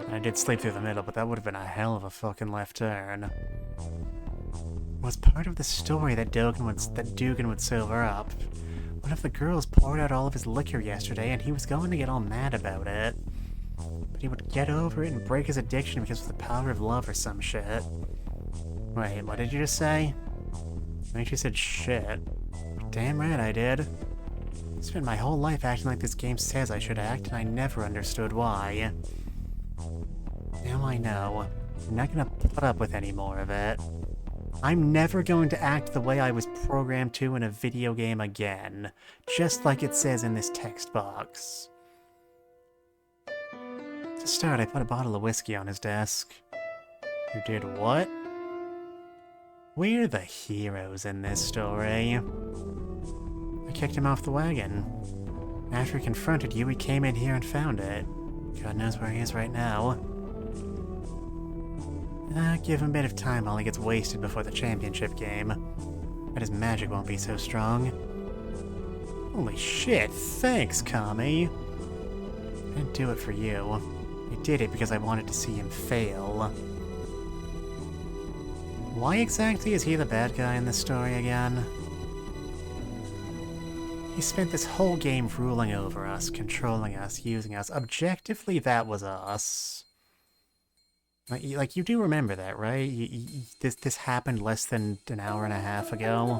S1: I did sleep through the middle, but that would have been a hell of a fucking left turn. Was part of the story that Dugan would sober up. One of the girls poured out all of his liquor yesterday, and he was going to get all mad about it. But he would get over it and break his addiction because of the power of love or some shit. Wait, what did you just say? I think you said shit. Damn right I did. I spent my whole life acting like this game says I should act, and I never understood why. Now I know. I'm not gonna put up with any more of it. I'm never going to act the way I was programmed to in a video game again, just like it says in this text box. To start, I put a bottle of whiskey on his desk. You did what? We're the heroes in this story. I kicked him off the wagon. After he confronted you, he came in here and found it. God knows where he is right now. Give him a bit of time while he gets wasted before the championship game. But his magic won't be so strong. Holy shit, thanks, Kami. I didn't do it for you. I did it because I wanted to see him fail. Why exactly is he the bad guy in this story again? He spent this whole game ruling over us, controlling us, using us. Objectively, that was us. Like, you do remember that, right? This happened less than an hour and a half ago.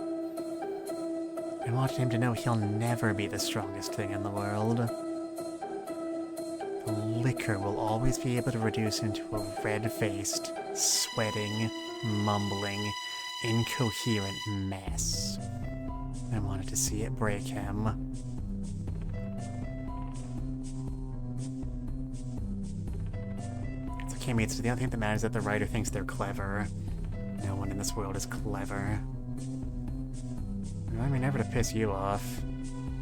S1: I wanted him to know he'll never be the strongest thing in the world. The liquor will always be able to reduce him to a red-faced, sweating, mumbling, incoherent mess. I wanted to see it break him. Okay, mates, the only thing that matters is that the writer thinks they're clever. No one in this world is clever. Remind me never to piss you off.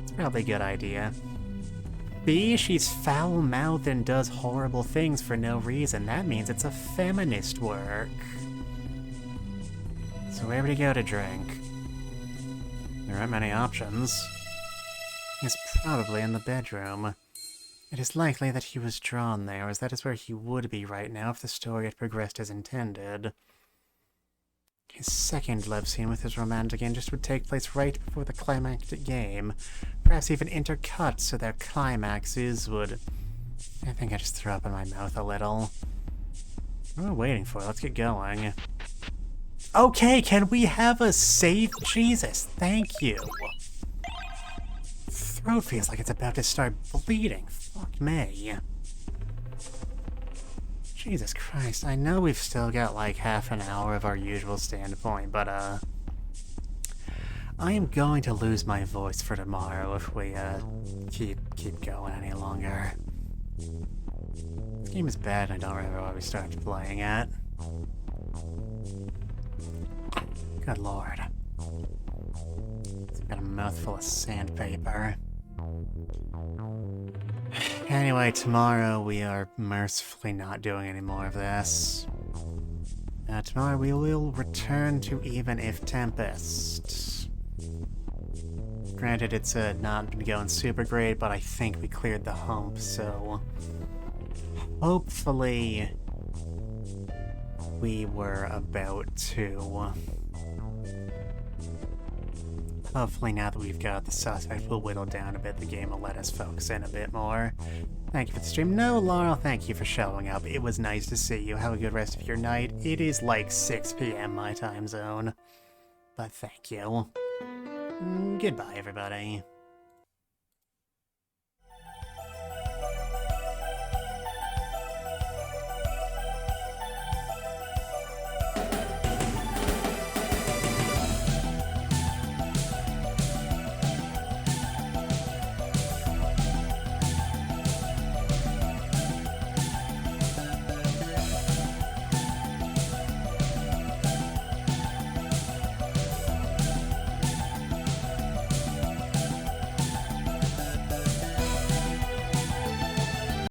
S1: It's probably a good idea. B, she's foul-mouthed and does horrible things for no reason. That means it's a feminist work. So where would he go to drink? There aren't many options. He's probably in the bedroom. It is likely that he was drawn there, as that is where he would be right now if the story had progressed as intended. His second love scene with his romantic interest would take place right before the climactic game, perhaps even intercut so their climaxes would... I think I just threw up in my mouth a little. What are we waiting for? Let's get going. Okay, can we have a save? Jesus, thank you. Throat feels like it's about to start bleeding. Fuck me. Jesus Christ, I know we've still got like half an hour of our usual standpoint, but I am going to lose my voice for tomorrow if we keep going any longer. This game is bad and I don't remember why we started playing it. Good lord. It's got a mouthful of sandpaper. Anyway, tomorrow we are mercifully not doing any more of this. Tomorrow we will return to Even If Tempest. Granted, it's not been going super great, but I think we cleared the hump, so... hopefully... we were about to... hopefully now that we've got the suspect, we'll whittle down a bit, the game will let us focus in a bit more. Thank you for the stream. No, Laurel, thank you for showing up. It was nice to see you. Have a good rest of your night. It is like 6 p.m. my time zone. But thank you. Goodbye, everybody.